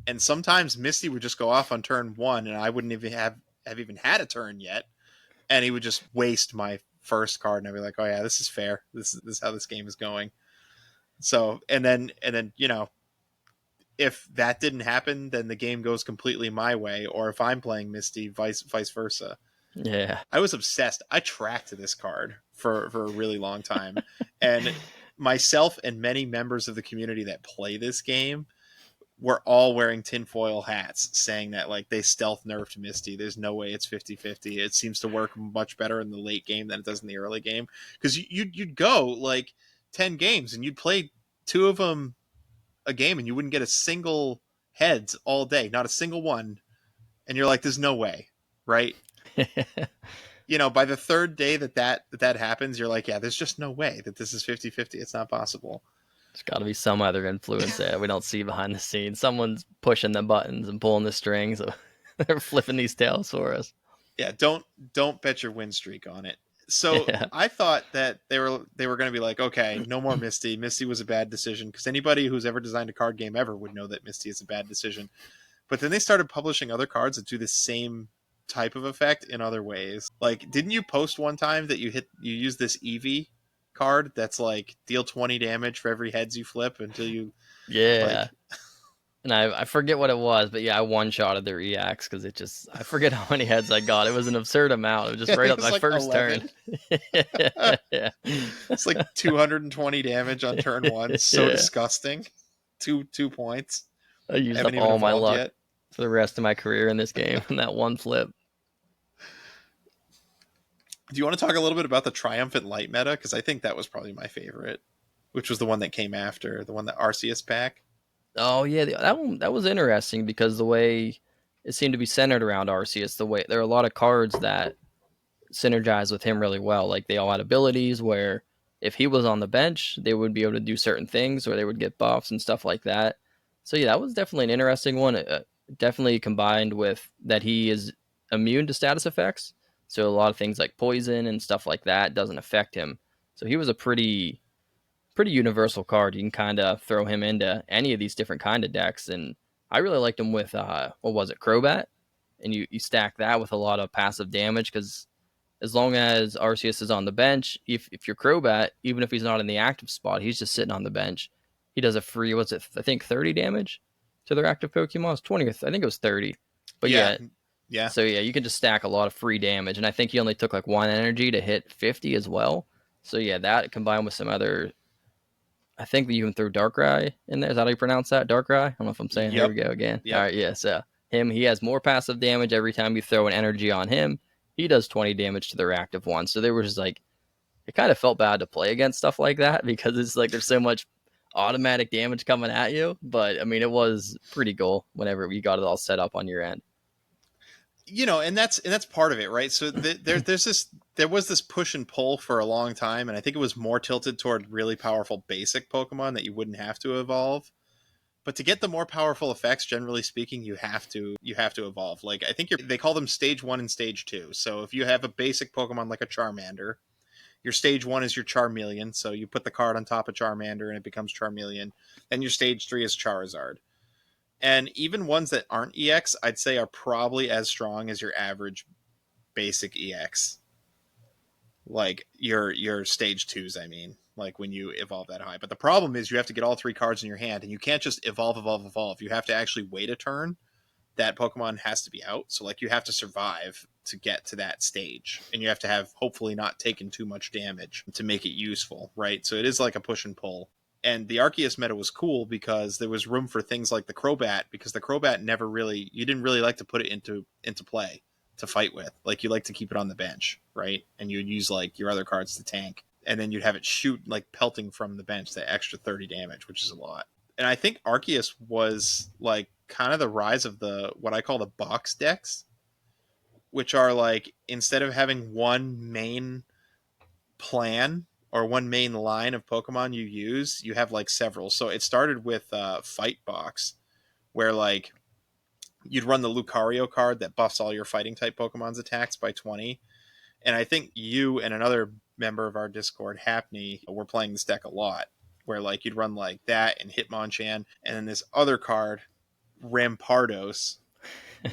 And sometimes Misty would just go off on turn 1, and I wouldn't even have even had a turn yet, and he would just waste my first card, and I'd be like, oh yeah, this is fair. This is how this game is going. So and then if that didn't happen, then the game goes completely my way, or if I'm playing Misty, vice versa. Yeah. I was obsessed. I tracked this card for a really long time. And myself and many members of the community that play this game were all wearing tinfoil hats saying that like they stealth nerfed Misty. There's no way it's 50-50. It seems to work much better in the late game than it does in the early game. Because you'd go like 10 games and you'd play 2 of them a game and you wouldn't get a single heads all day, not a single one. And you're like, there's no way, right? By the third day that happens, you're like, yeah, there's just no way that this is 50-50. It's not possible. There's got to be some other influence that we don't see behind the scenes. Someone's pushing the buttons and pulling the strings. They're flipping these tails for us. Yeah, don't bet your win streak on it. So Yeah. I thought that they were going to be like, okay, no more Misty. Misty was a bad decision, because anybody who's ever designed a card game ever would know that Misty is a bad decision. But then they started publishing other cards that do the same type of effect in other ways. Like, didn't you post one time that you use this Eevee card that's like deal 20 damage for every heads you flip until you Yeah. And I forget what it was, but yeah, I one-shotted their EX because I forget how many heads I got. It was an absurd amount. It was just right up my like first 11. Turn. Yeah. It's like 220 damage on turn 1. So disgusting. 2 points. I used up all my luck yet for the rest of my career in this game in that one flip. Do you want to talk a little bit about the Triumphant Light meta? Because I think that was probably my favorite, which was the one that came after, the one that Arceus pack. Oh yeah, that was interesting because the way it seemed to be centered around Arceus, there are a lot of cards that synergize with him really well. Like they all had abilities where if he was on the bench, they would be able to do certain things, or they would get buffs and stuff like that. So yeah, that was definitely an interesting one. Definitely combined with that he is immune to status effects, so a lot of things like poison and stuff like that doesn't affect him. So he was a pretty universal card. You can kind of throw him into any of these different kind of decks, and I really liked him with what was it, Crobat, and you stack that with a lot of passive damage, because as long as Arceus is on the bench, if you're Crobat, even if he's not in the active spot, he's just sitting on the bench. He does a free, I think 30 damage to their active Pokemon. It's 20 or I think it was 30. But yeah. So yeah, you can just stack a lot of free damage, and I think he only took like 1 energy to hit 50 as well. So yeah, that combined with some other, I think that you can throw Darkrai in there. Is that how you pronounce that? Darkrai? I don't know if I'm saying. Here we go again. Yep. All right, yeah. So he has more passive damage every time you throw an energy on him. He does 20 damage to their active one. So there was just like, it kind of felt bad to play against stuff like that, because it's like there's so much automatic damage coming at you. But I mean, it was pretty cool whenever you got it all set up on your end. And that's part of it, right? So there was this push and pull for a long time, and I think it was more tilted toward really powerful basic Pokemon that you wouldn't have to evolve. But to get the more powerful effects, generally speaking, you have to evolve. Like, I think they call them stage 1 and stage 2. So if you have a basic Pokemon like a Charmander, your stage 1 is your Charmeleon. So you put the card on top of Charmander and it becomes Charmeleon. Then your stage 3 is Charizard. And even ones that aren't EX, I'd say are probably as strong as your average basic EX. Like your stage 2s, I mean. Like when you evolve that high. But the problem is you have to get all 3 cards in your hand, and you can't just evolve. You have to actually wait a turn. That Pokemon has to be out. So like you have to survive to get to that stage. And you have to have hopefully not taken too much damage to make it useful, right? So it is like a push and pull. And the Arceus meta was cool because there was room for things like the Crobat, because the Crobat you didn't really like to put it into play to fight with. Like you like to keep it on the bench, right? And you'd use like your other cards to tank. And then you'd have it shoot like pelting from the bench, that extra 30 damage, which is a lot. And I think Arceus was like kind of the rise of what I call the box decks, which are like, instead of having one main plan or one main line of Pokemon you use, you have like several. So it started with Fight Box, where like you'd run the Lucario card that buffs all your fighting type Pokemon's attacks by 20. And I think you and another member of our Discord, Hapney, were playing this deck a lot, where like you'd run like that and Hitmonchan, and then this other card, Rampardos,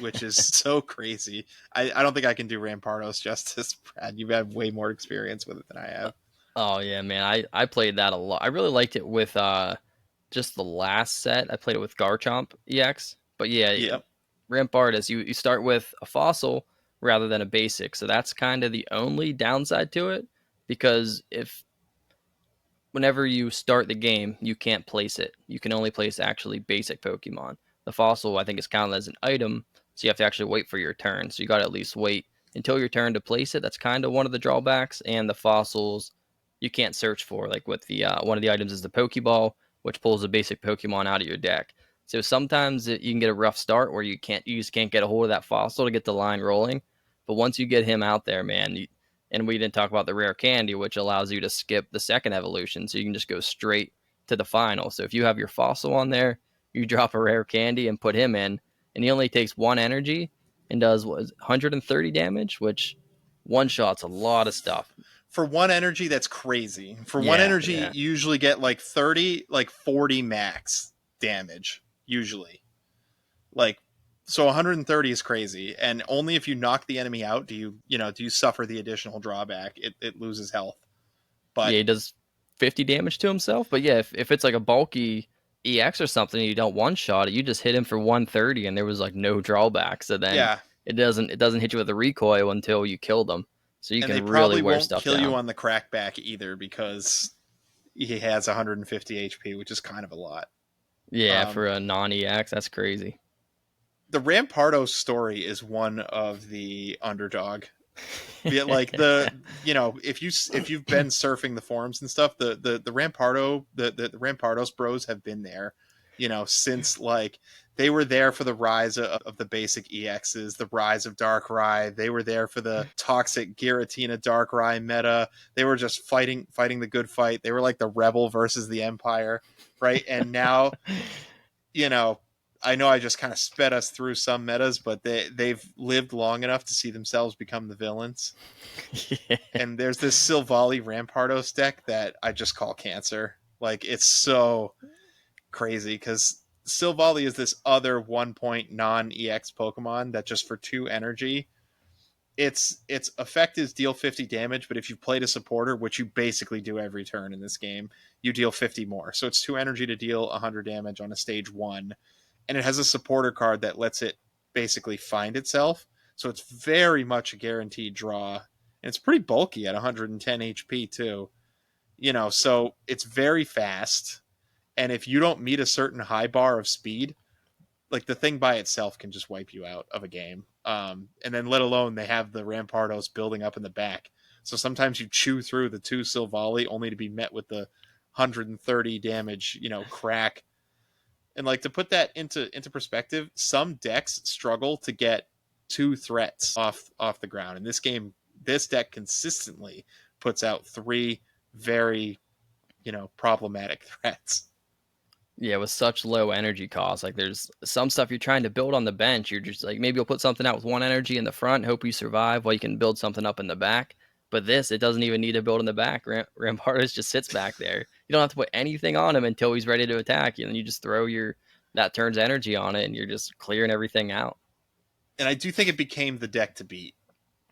which is so crazy. I don't think I can do Rampardos justice, Brad. You've had way more experience with it than I have. Oh yeah, man. I played that a lot. I really liked it with just the last set. I played it with Garchomp EX. But yeah, Rampardos, you start with a fossil rather than a basic. So that's kind of the only downside to it, because if whenever you start the game, you can't place it. You can only place actually basic Pokemon. The fossil, I think, is counted as an item, so you have to actually wait for your turn. So you got to at least wait until your turn to place it. That's kind of one of the drawbacks. And the fossils, you can't search for. Like with the one of the items is the Pokeball, which pulls a basic Pokemon out of your deck. So sometimes you can get a rough start where you just can't get a hold of that fossil to get the line rolling. But once you get him out there, man, and we didn't talk about the rare candy, which allows you to skip the second evolution, so you can just go straight to the final. So if you have your fossil on there, you drop a rare candy and put him in, and he only takes 1 energy and does 130 damage, which one shot's a lot of stuff. For 1 energy, that's crazy. For one Yeah, energy, yeah. you usually get like 30, like 40 max damage, usually. Like, so 130 is crazy. And only if you knock the enemy out do you suffer the additional drawback. It loses health. But Yeah, he does 50 damage to himself. But yeah, if it's like a bulky EX or something, and you don't one shot it, you just hit him for 130, and there was like no drawback. So then yeah, it doesn't hit you with a recoil until you kill them. So you and they can really probably wear won't stuff kill you down. on the crackback either because he has 150 HP, which is kind of a lot. Yeah, Um, for a non EX, that's crazy. the Rampardo story is one of the underdog. Like if you've been surfing the forums and stuff, the Rampardo the Rampardos bros have been there, since like they were there for the rise of the basic EXs, the rise of Darkrai. They were there for the toxic Giratina Darkrai meta. They were just fighting the good fight. They were like the rebel versus the Empire, right? And now, you know, I know I just kind of sped us through some metas, but they've lived long enough to see themselves become the villains. Yeah. And there's this Silvally Rampardos deck that I just call cancer. Like, it's so crazy because Silvally is this other 1 point non EX Pokemon that just for 2 energy, its effect is deal 50 damage, but if you played a supporter, which you basically do every turn in this game, you deal 50 more. So it's 2 energy to deal 100 damage on a stage 1. And it has a supporter card that lets it basically find itself. So it's very much a guaranteed draw. And it's pretty bulky at 110 HP too. So it's very fast. And if you don't meet a certain high bar of speed, like the thing by itself can just wipe you out of a game. And then let alone they have the Rampardos building up in the back. So sometimes you chew through the 2 Silvally only to be met with the 130 damage, crack. And like to put that into perspective, some decks struggle to get 2 threats off the ground. In this game, this deck consistently puts out 3 very, problematic threats. Yeah, with such low energy cost, like there's some stuff you're trying to build on the bench. You're just like maybe you'll put something out with 1 energy in the front, hope you survive while you can build something up in the back. But this, it doesn't even need to build in the back. Rampardos just sits back there. You don't have to put anything on him until he's ready to attack you, and you just throw your that turns energy on it, and you're just clearing everything out. And I do think it became the deck to beat.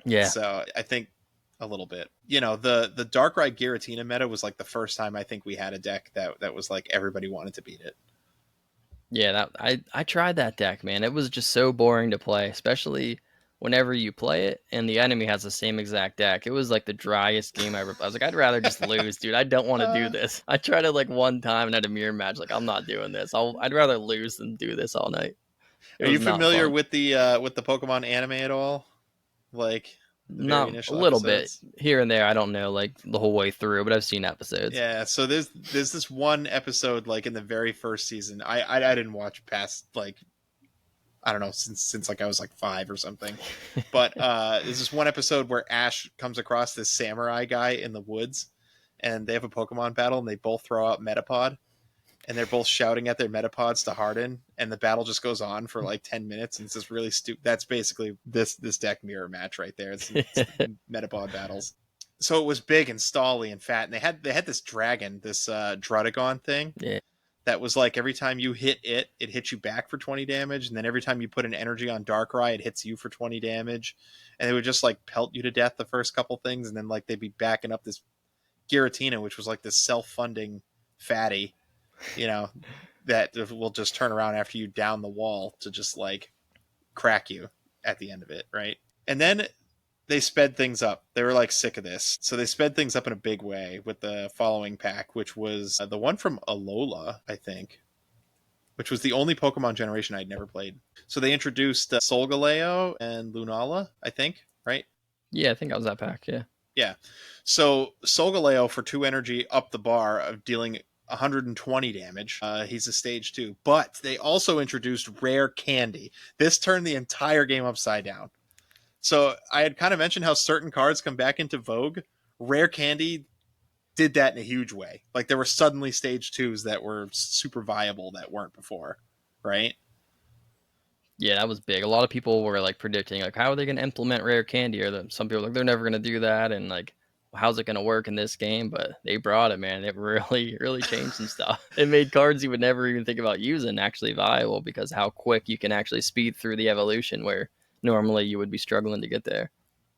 Yeah, So I think a little bit. The Darkrai Giratina meta was like the first time I think we had a deck that was like everybody wanted to beat it. yeah. That I tried that deck, man. It was just so boring to play, especially whenever you play it and the enemy has the same exact deck. It was like the driest game I ever. I was like, I'd rather just lose, dude. I don't want to do Uh, this. I tried it like one time and had a mirror match. Like, I'm not doing this. I'd rather lose than do this all night. It are was you not familiar fun. with the Pokemon anime at all? Like the very Not a initial little bit episodes? here and there. I don't know like the whole way through, but I've seen episodes. Yeah, so there's this one episode like in the very first season. I didn't watch past like I don't know since like I was like 5 or something. But there's this one episode where Ash comes across this samurai guy in the woods and they have a Pokemon battle and they both throw out Metapod and they're both shouting at their Metapods to harden and the battle just goes on for like 10 minutes and it's just really stupid. That's basically this deck mirror match right there. It's the Metapod battles. So it was big and stally and fat and they had this dragon, this Drudagon thing Yeah. that was like every time you hit it hits you back for 20 damage, and then every time you put an energy on Darkrai, it hits you for 20 damage, and they would just like pelt you to death the first couple things, and then like they'd be backing up this Giratina, which was like this self-funding fatty, you know, that will just turn around after you down the wall to just like crack you at the end of it, right? And then they sped things up. They were like sick of this. So they sped things up in a big way with the following pack, which was the one from Alola, I think, which was the only Pokemon generation I'd never played. So they introduced Solgaleo and Lunala, I think, right? Yeah, I think I was that pack. Yeah. Yeah. So Solgaleo for 2 energy up the bar of dealing 120 damage. He's a stage 2. But they also introduced Rare Candy. This turned the entire game upside down. So I had kind of mentioned how certain cards come back into vogue. Rare Candy did that in a huge way. Like there were suddenly stage 2s that were super viable that weren't before, right? Yeah, that was big. A lot of people were like predicting, like, how are they going to implement rare candy? Or some people were like, they're never going to do that, and like, how's it going to work in this game? But they brought it, man. It really, really changed some stuff. It made cards you would never even think about using actually viable because how quick you can actually speed through the evolution where normally you would be struggling to get there.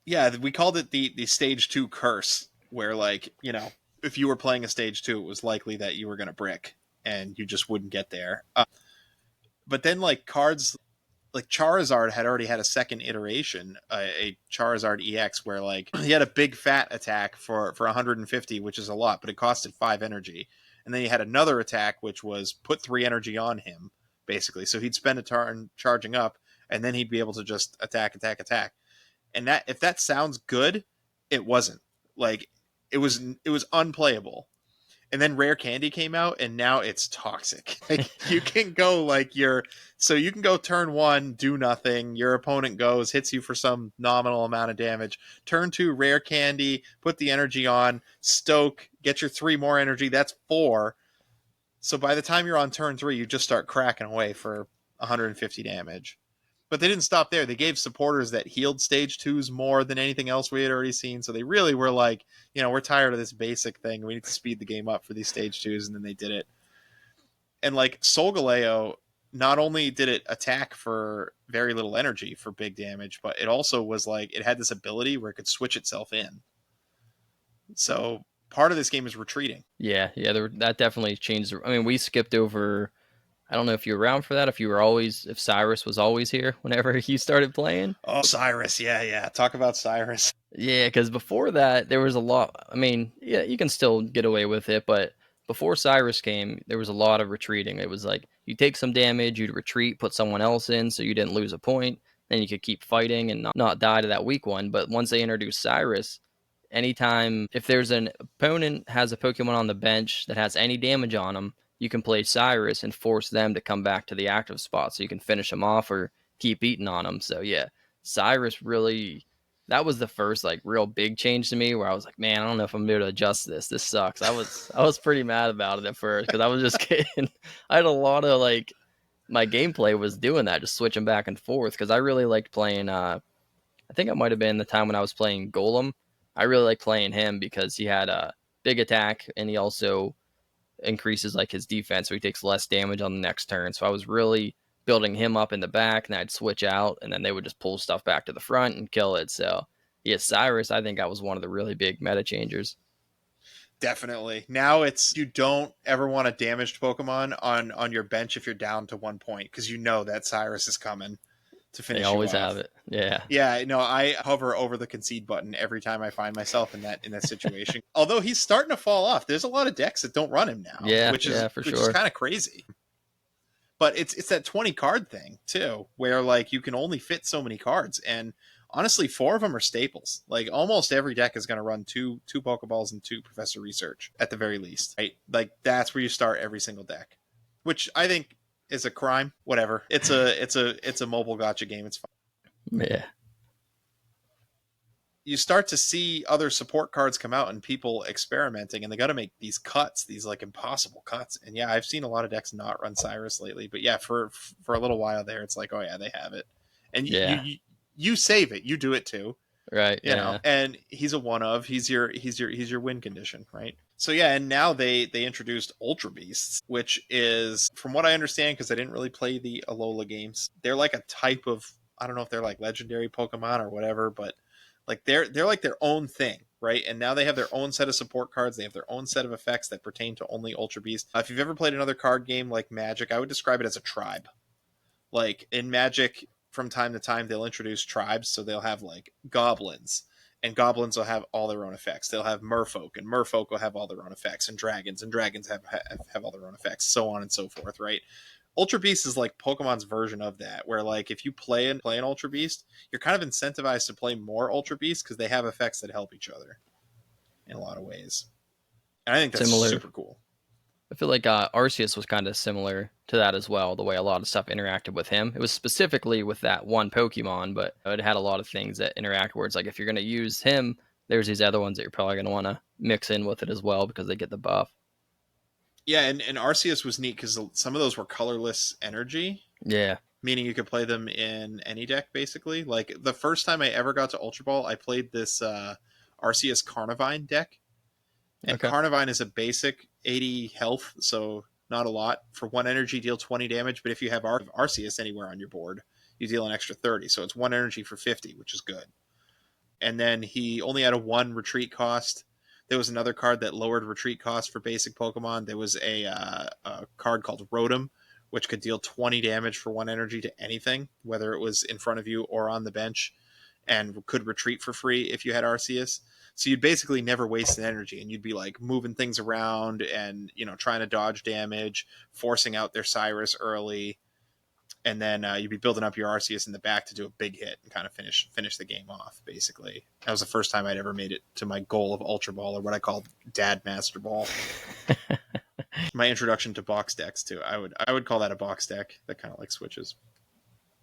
Yeah, we called it the stage 2 curse, where like, if you were playing a stage 2, it was likely that you were going to brick and you just wouldn't get there. But then like cards like Charizard had already had a second iteration, a Charizard EX, where like he had a big fat attack for 150, which is a lot, but it costed 5 energy. And then he had another attack, which was put 3 energy on him, basically. So he'd spend a turn charging up, and then he'd be able to just attack, attack, attack. And that, if that sounds good, it wasn't. Like it was unplayable. And then Rare Candy came out, and now it's toxic. Like you can go like so you can go turn 1, do nothing. Your opponent goes, hits you for some nominal amount of damage. Turn 2, Rare Candy, put the energy on, stoke, get your 3 more energy. That's 4. So by the time you're on turn 3, you just start cracking away for 150 damage. But they didn't stop there. They gave supporters that healed stage 2s more than anything else we had already seen. So they really were like, we're tired of this basic thing. We need to speed the game up for these stage 2s. And then they did it. And like Solgaleo, not only did it attack for very little energy for big damage, but it also was like, it had this ability where it could switch itself in. So part of this game is retreating. Yeah, yeah, that definitely changed. I mean, we skipped over. I don't know if you were around for that. If Cyrus was always here whenever you started playing. Oh, Cyrus. Yeah, yeah. Talk about Cyrus. Yeah, because before that, there was a lot. I mean, yeah, you can still get away with it, but before Cyrus came, there was a lot of retreating. It was like you take some damage, you'd retreat, put someone else in so you didn't lose a point, then you could keep fighting and not die to that weak one. But once they introduced Cyrus, anytime if there's an opponent has a Pokemon on the bench that has any damage on them, you can play Cyrus and force them to come back to the active spot so you can finish them off or keep eating on them. So yeah, Cyrus really that was the first like real big change to me where I was like, man, I don't know if I'm able to adjust this. This sucks. I was pretty mad about it at first because I was just kidding. I had a lot of like my gameplay was doing that, just switching back and forth because I really liked playing. I think it might have been the time when I was playing Golem. I really like playing him because he had a big attack and he also increases like his defense, so he takes less damage on the next turn. So I was really building him up in the back, and I'd switch out, and then they would just pull stuff back to the front and kill it. So yeah, Cyrus, I think I was one of the really big meta changers. Definitely. Now it's you don't ever want a damaged Pokemon on your bench if you're down to 1 point because you know that Cyrus is coming to They finish you always have off. it. Yeah. Yeah, no, I hover over the concede button every time I find myself in that situation. Although he's starting to fall off. There's a lot of decks that don't run him now, Yeah, which is yeah, for which is sure. kind of crazy. But it's that 20 card thing too, where like you can only fit so many cards, and honestly, 4 of them are staples. Like almost every deck is going to run two Pokeballs and 2 Professor Research at the very least. Right? Like that's where you start every single deck, which I think is a crime. Whatever. It's a mobile gotcha game. It's fine. Yeah. You start to see other support cards come out and people experimenting, and they got to make these cuts, these like impossible cuts. And yeah, I've seen a lot of decks not run Cyrus lately, but yeah, for a little while there, it's like, oh yeah, they have it, and Yeah. you save it, you do it too, Right. Yeah. and he's a one of he's your win condition, right? So yeah, and now they introduced Ultra Beasts, which is from what I understand, because I didn't really play the Alola games, they're like a type of, I don't know if they're like legendary Pokemon or whatever, but like they're like their own thing, right? And now they have their own set of support cards. They have their own set of effects that pertain to only Ultra Beast. If you've ever played another card game like Magic, I would describe it as a tribe. Like in Magic, from time to time they'll introduce tribes, so they'll have like goblins, and goblins will have all their own effects. They'll have merfolk, and merfolk will have all their own effects, and dragons have all their own effects, so on and so forth, right? Ultra Beast is like Pokemon's version of that, where like if you play an Ultra Beast, you're kind of incentivized to play more Ultra Beasts because they have effects that help each other in a lot of ways. And I think that's Similar. super cool. I feel like Arceus was kind of similar to that as well, the way a lot of stuff interacted with him. It was specifically with that one Pokemon, but it had a lot of things that interact where it's like if you're going to use him, there's these other ones that you're probably going to want to mix in with it as well because they get the buff. Yeah, and Arceus was neat because some of those were colorless energy, Yeah. meaning you could play them in any deck basically. Like the first time I ever got to Ultra Ball, I played this Arceus Carnivine deck, and Okay. Carnivine is a basic 80 health, so not a lot. For one energy, deal 20 damage, but if you have Arceus anywhere on your board, you deal an extra 30. So it's one energy for 50, which is good. And then he only had a one retreat cost. There was another card that lowered retreat cost for basic Pokemon. There was a card called Rotom, which could deal 20 damage for one energy to anything, whether it was in front of you or on the bench, and could retreat for free if you had Arceus. So you'd basically never waste an energy, and you'd be like moving things around and trying to dodge damage, forcing out their Cyrus early, and then you'd be building up your Arceus in the back to do a big hit and kind of finish the game off. Basically, that was the first time I'd ever made it to my goal of Ultra Ball, or what I call Dad Master Ball. My introduction to box decks too. I would call that a box deck that kind of like switches.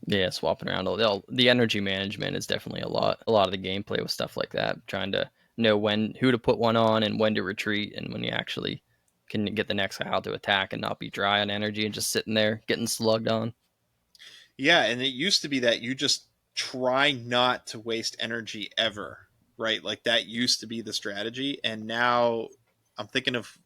Yeah, swapping around. The energy management is definitely a lot of the gameplay with stuff like that, trying to know who to put one on and when to retreat, and when you actually can get the next guy out to attack and not be dry on energy and just sitting there getting slugged on. Yeah, and it used to be that you just try not to waste energy ever, right? Like that used to be the strategy, and now I'm thinking of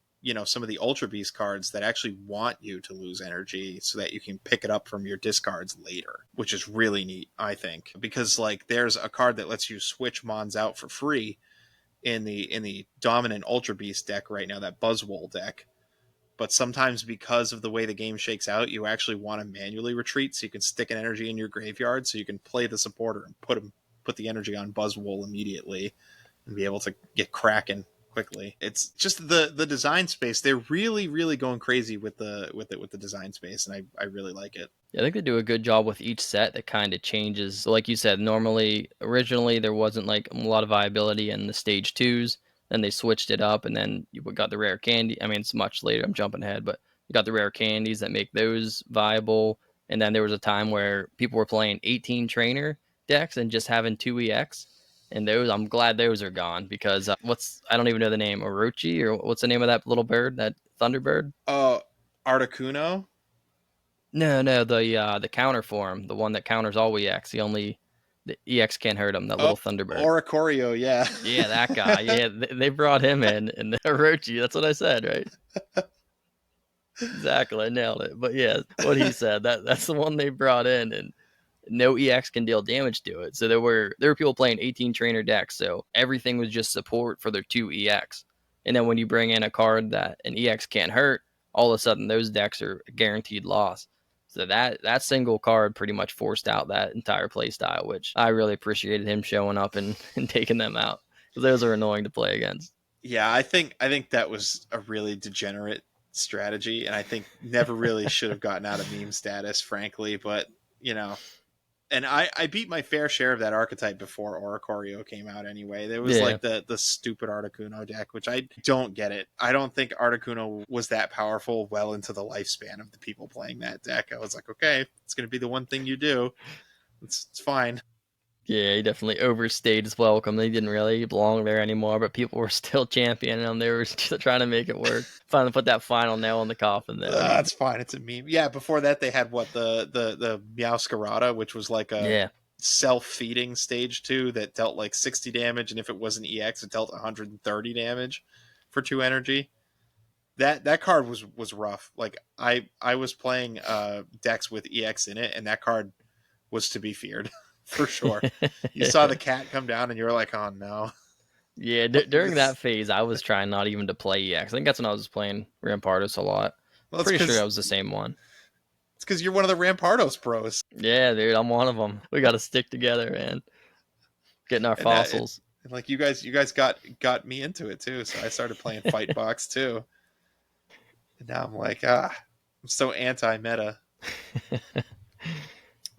some of the Ultra Beast cards that actually want you to lose energy so that you can pick it up from your discards later, which is really neat, I think, because like there's a card that lets you switch mons out for free in the dominant Ultra Beast deck right now, that Buzzwole deck. But sometimes because of the way the game shakes out, you actually want to manually retreat so you can stick an energy in your graveyard so you can play the supporter and put the energy on Buzzwole immediately and be able to get cracking quickly. It's just the design space. They're really, really going crazy with the design space, and I really like it. Yeah, I think they do a good job with each set that kind of changes. So like you said, originally there wasn't like a lot of viability in the stage twos. Then they switched it up, and then you got the rare candy. I mean, it's much later. I'm jumping ahead, but you got the rare candies that make those viable. And then there was a time where people were playing 18 trainer decks and just having two EX. And those, I'm glad those are gone because I don't even know the name, Orochi, or what's the name of that little bird, that Thunderbird? Articuno. No, the counter form, the one that counters all EX. The EX can't hurt him. That Oh, little Thunderbird. Oricorio, yeah. Yeah, that guy. Yeah, they brought him in, and the Orochi. That's what I said, right? Exactly, I nailed it. But yeah, what he said, that's the one they brought in, and no EX can deal damage to it. So there were people playing 18 trainer decks, so everything was just support for their two EX. And then when you bring in a card that an EX can't hurt, all of a sudden those decks are a guaranteed loss. So that single card pretty much forced out that entire play style, which I really appreciated him showing up and, and taking them out. Because those are annoying to play against. Yeah, I think that was a really degenerate strategy, and I think never really should have gotten out of meme status, frankly. But you know, and I beat my fair share of that archetype before Oricorio came out anyway. There was Yeah. like the stupid Articuno deck, which I don't get it. I don't think Articuno was that powerful well into the lifespan of the people playing that deck. I was like, okay, it's going to be the one thing you do. It's fine. Yeah, he definitely overstayed his welcome. He didn't really belong there anymore, but people were still championing him. They were still trying to make it work. Finally put that final nail in the coffin, though. It's fine. It's a meme. Yeah, before that they had what the Meowscarada, which was like a Yeah. self-feeding stage 2 that dealt like 60 damage, and if it was an EX, it dealt 130 damage for 2 energy. That card was rough. Like I was playing decks with EX in it, and that card was to be feared for sure. You saw the cat come down, and you were like, "Oh no!" Yeah, Like during that this. phase, I was trying not even to play EX. I think that's when I was playing Rampardos a lot. Well, Pretty sure that was the same one. It's because you're one of the Rampardos pros. Yeah, dude, I'm one of them. We got to stick together, man. Getting our And fossils. like you guys got me into it too. So I started playing Fight Box too. And now I'm like, I'm so anti-meta.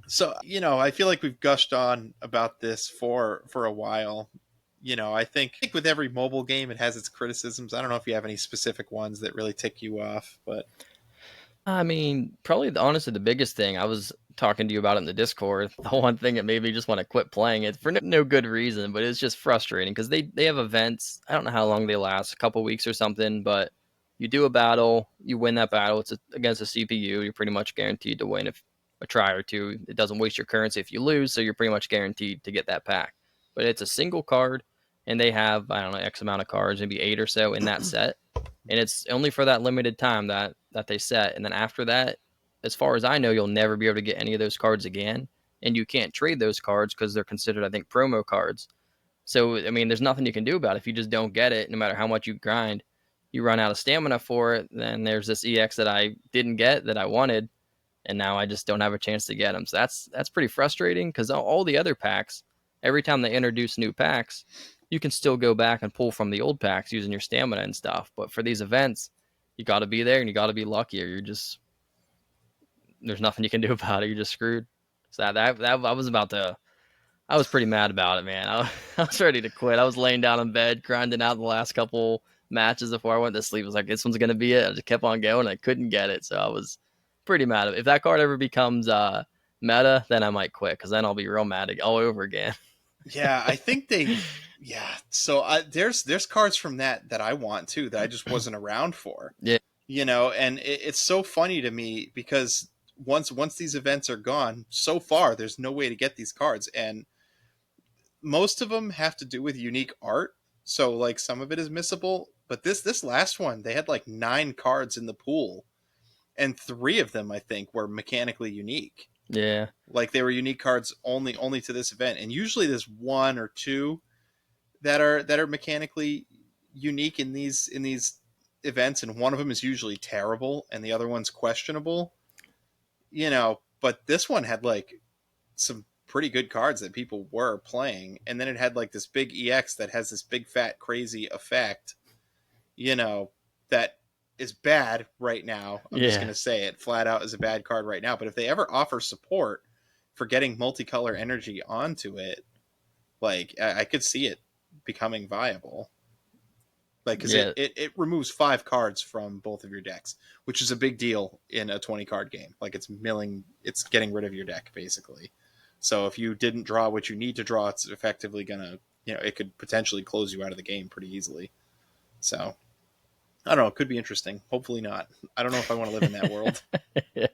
So, I feel like we've gushed on about this for a while. I think with every mobile game it has its criticisms. I don't know if you have any specific ones that really tick you off, but I mean, probably honestly the biggest thing I was talking to you about it in the Discord. The one thing that made me just want to quit playing it for no good reason, but it's just frustrating because they have events. I don't know how long they last, a couple weeks or something, but you do a battle, you win that battle. It's against a CPU. You're pretty much guaranteed to win if a try or two. It doesn't waste your currency if you lose, so you're pretty much guaranteed to get that pack. But it's a single card, and they have I don't know X amount of cards, maybe 8 or so in that set, and it's only for that limited time that they set. And then after that, as far as I know, you'll never be able to get any of those cards again, and you can't trade those cards because they're considered, I think, promo cards. So I mean, there's nothing you can do about it if you just don't get it. No matter how much you grind, you run out of stamina for it. Then there's this EX that I didn't get that I wanted, and now I just don't have a chance to get them. So that's pretty frustrating because all the other packs, every time they introduce new packs, you can still go back and pull from the old packs using your stamina and stuff. But for these events, you got to be there and you got to be lucky, or you're just there's nothing you can do about it. You're just screwed. So that I was about to. I was pretty mad about it, man. I was ready to quit. I was laying down in bed, grinding out the last couple matches before I went to sleep. I was like, this one's gonna be it. I just kept on going. I couldn't get it, so I was pretty mad. If that card ever becomes meta, then I might quit because then I'll be real mad all over again. yeah, I think yeah. So there's cards from that I want too that I just wasn't around for. Yeah, And it's so funny to me because once these events are gone, so far there's no way to get these cards, and most of them have to do with unique art. So like some of it is missable, but this last one they had like 9 cards in the pool, and 3 of them I think were mechanically unique. yeah, Like they were unique cards only to this event, and usually there's 1 or 2 that are mechanically unique in these events, and one of them is usually terrible and the other one's questionable. But this one had like some pretty good cards that people were playing, and then it had like this big EX that has this big fat crazy effect, you know, that is bad right now. I'm just yeah, going to say it flat out is a bad card right now, but if they ever offer support for getting multicolor energy onto it, like I could see it becoming viable. Like, because it, yeah, it, it removes 5 cards from both of your decks, which is a big deal in a 20 card game. Like, it's getting rid of your deck, basically. So if you didn't draw what you need to draw, it's effectively going to, it could potentially close you out of the game pretty easily. So, I don't know. It could be interesting. Hopefully not. I don't know if I want to live in that world yeah.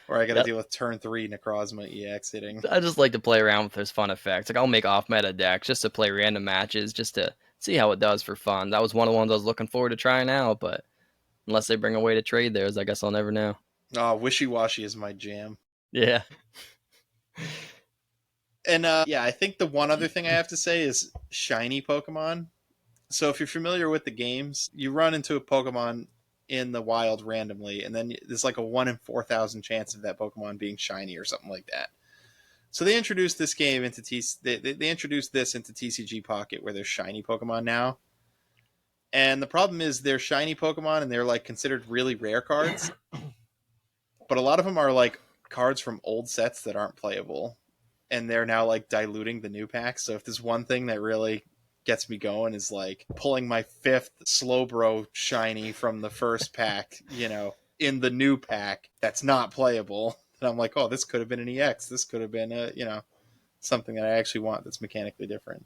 where I got to Yep. deal with turn 3 Necrozma EX hitting. I just like to play around with those fun effects. Like I'll make off meta decks just to play random matches, just to see how it does for fun. That was one of the ones I was looking forward to trying out, but unless they bring a way to trade those, I guess I'll never know. Oh, Wishy Washy is my jam. Yeah. And yeah, I think the one other thing I have to say is shiny Pokemon. So if you're familiar with the games, you run into a Pokemon in the wild randomly, and then there's like a 1 in 4,000 chance of that Pokemon being shiny or something like that. So they introduced this game into they introduced this into TCG Pocket where there's shiny Pokemon now. And the problem is they're shiny Pokemon and they're like considered really rare cards, but a lot of them are like cards from old sets that aren't playable, and they're now like diluting the new packs. So if there's one thing that really gets me going is like pulling my 5th Slowbro shiny from the first pack, in the new pack that's not playable. And I'm like, oh, this could have been an EX. This could have been something that I actually want that's mechanically different.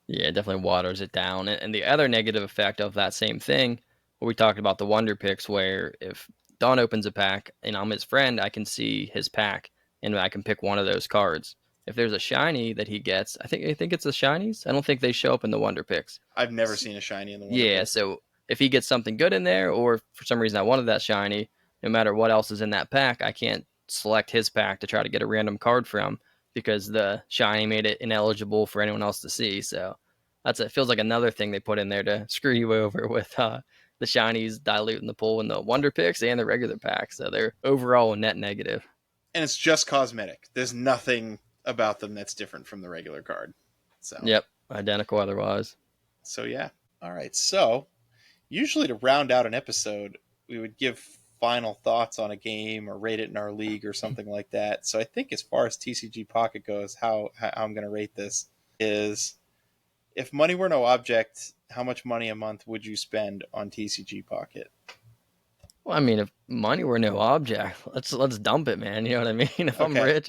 Yeah, it definitely waters it down. And the other negative effect of that same thing, where we talked about the Wonder Picks, where if Don opens a pack and I'm his friend, I can see his pack and I can pick one of those cards. If there's a shiny that he gets, I think it's the shinies. I don't think they show up in the Wonder Picks. I've never seen a shiny in the Wonder Yeah, Picks. so if he gets something good in there, or for some reason I wanted that shiny, no matter what else is in that pack, I can't select his pack to try to get a random card from because the shiny made it ineligible for anyone else to see. So it feels like another thing they put in there to screw you over with the shinies diluting the pool in the wonder picks and the regular packs. So they're overall a net negative. And it's just cosmetic. There's nothing about them that's different from the regular card. So, Yep, identical otherwise. so yeah. All right. So, usually to round out an episode, we would give final thoughts on a game or rate it in our league or something like that. So, I think as far as TCG Pocket goes, how I'm going to rate this is if money were no object, how much money a month would you spend on TCG Pocket? Well, I mean, if money were no object, let's dump it, man. You know what I mean? If I'm Okay. rich,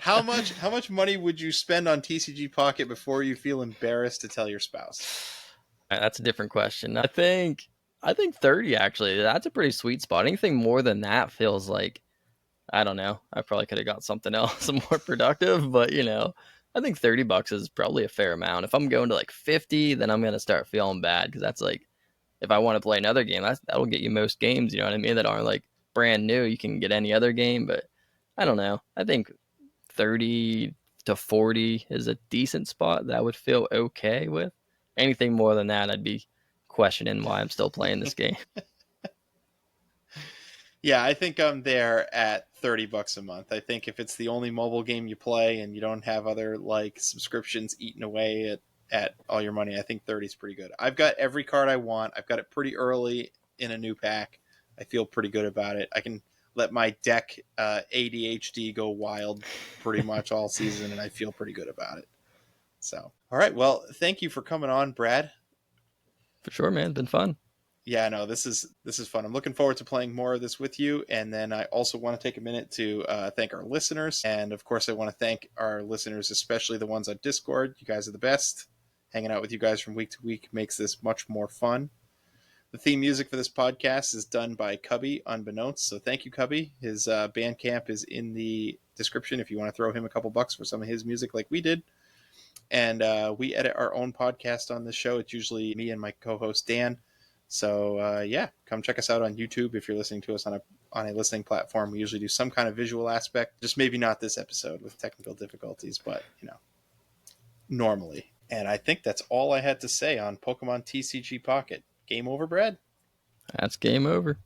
How much money would you spend on TCG Pocket before you feel embarrassed to tell your spouse? that's a different question. I think 30 actually. That's a pretty sweet spot. Anything more than that feels like I don't know. I probably could have got something else more productive, but I think $30 is probably a fair amount. If I'm going to like 50, then I'm gonna start feeling bad because that's like if I want to play another game, that'll get you most games. You know what I mean? That aren't like brand new. You can get any other game, but I don't know. I think 30 to 40 is a decent spot that I would feel okay with. Anything more than that, I'd be questioning why I'm still playing this game. Yeah, I think I'm there at $30 a month. I think if it's the only mobile game you play and you don't have other like subscriptions eating away at all your money, I think 30 is pretty good. I've got every card I want. I've got it pretty early in a new pack. I feel pretty good about it. I can let my deck ADHD go wild pretty much all season, and I feel pretty good about it. So, all right. Well, thank you for coming on, Brad. For sure, man. It's been fun. Yeah, no, this is fun. I'm looking forward to playing more of this with you. And then I also want to take a minute to thank our listeners, and of course, I want to thank our listeners, especially the ones on Discord. You guys are the best. Hanging out with you guys from week to week makes this much more fun. The theme music for this podcast is done by Cubby, unbeknownst. So thank you, Cubby. His Bandcamp is in the description if you want to throw him a couple bucks for some of his music, like we did. And we edit our own podcast on this show. It's usually me and my co-host Dan. So yeah, come check us out on YouTube if you're listening to us on a listening platform. We usually do some kind of visual aspect, just maybe not this episode with technical difficulties, but normally. And I think that's all I had to say on Pokemon TCG Pocket. Game over, Brad? That's game over.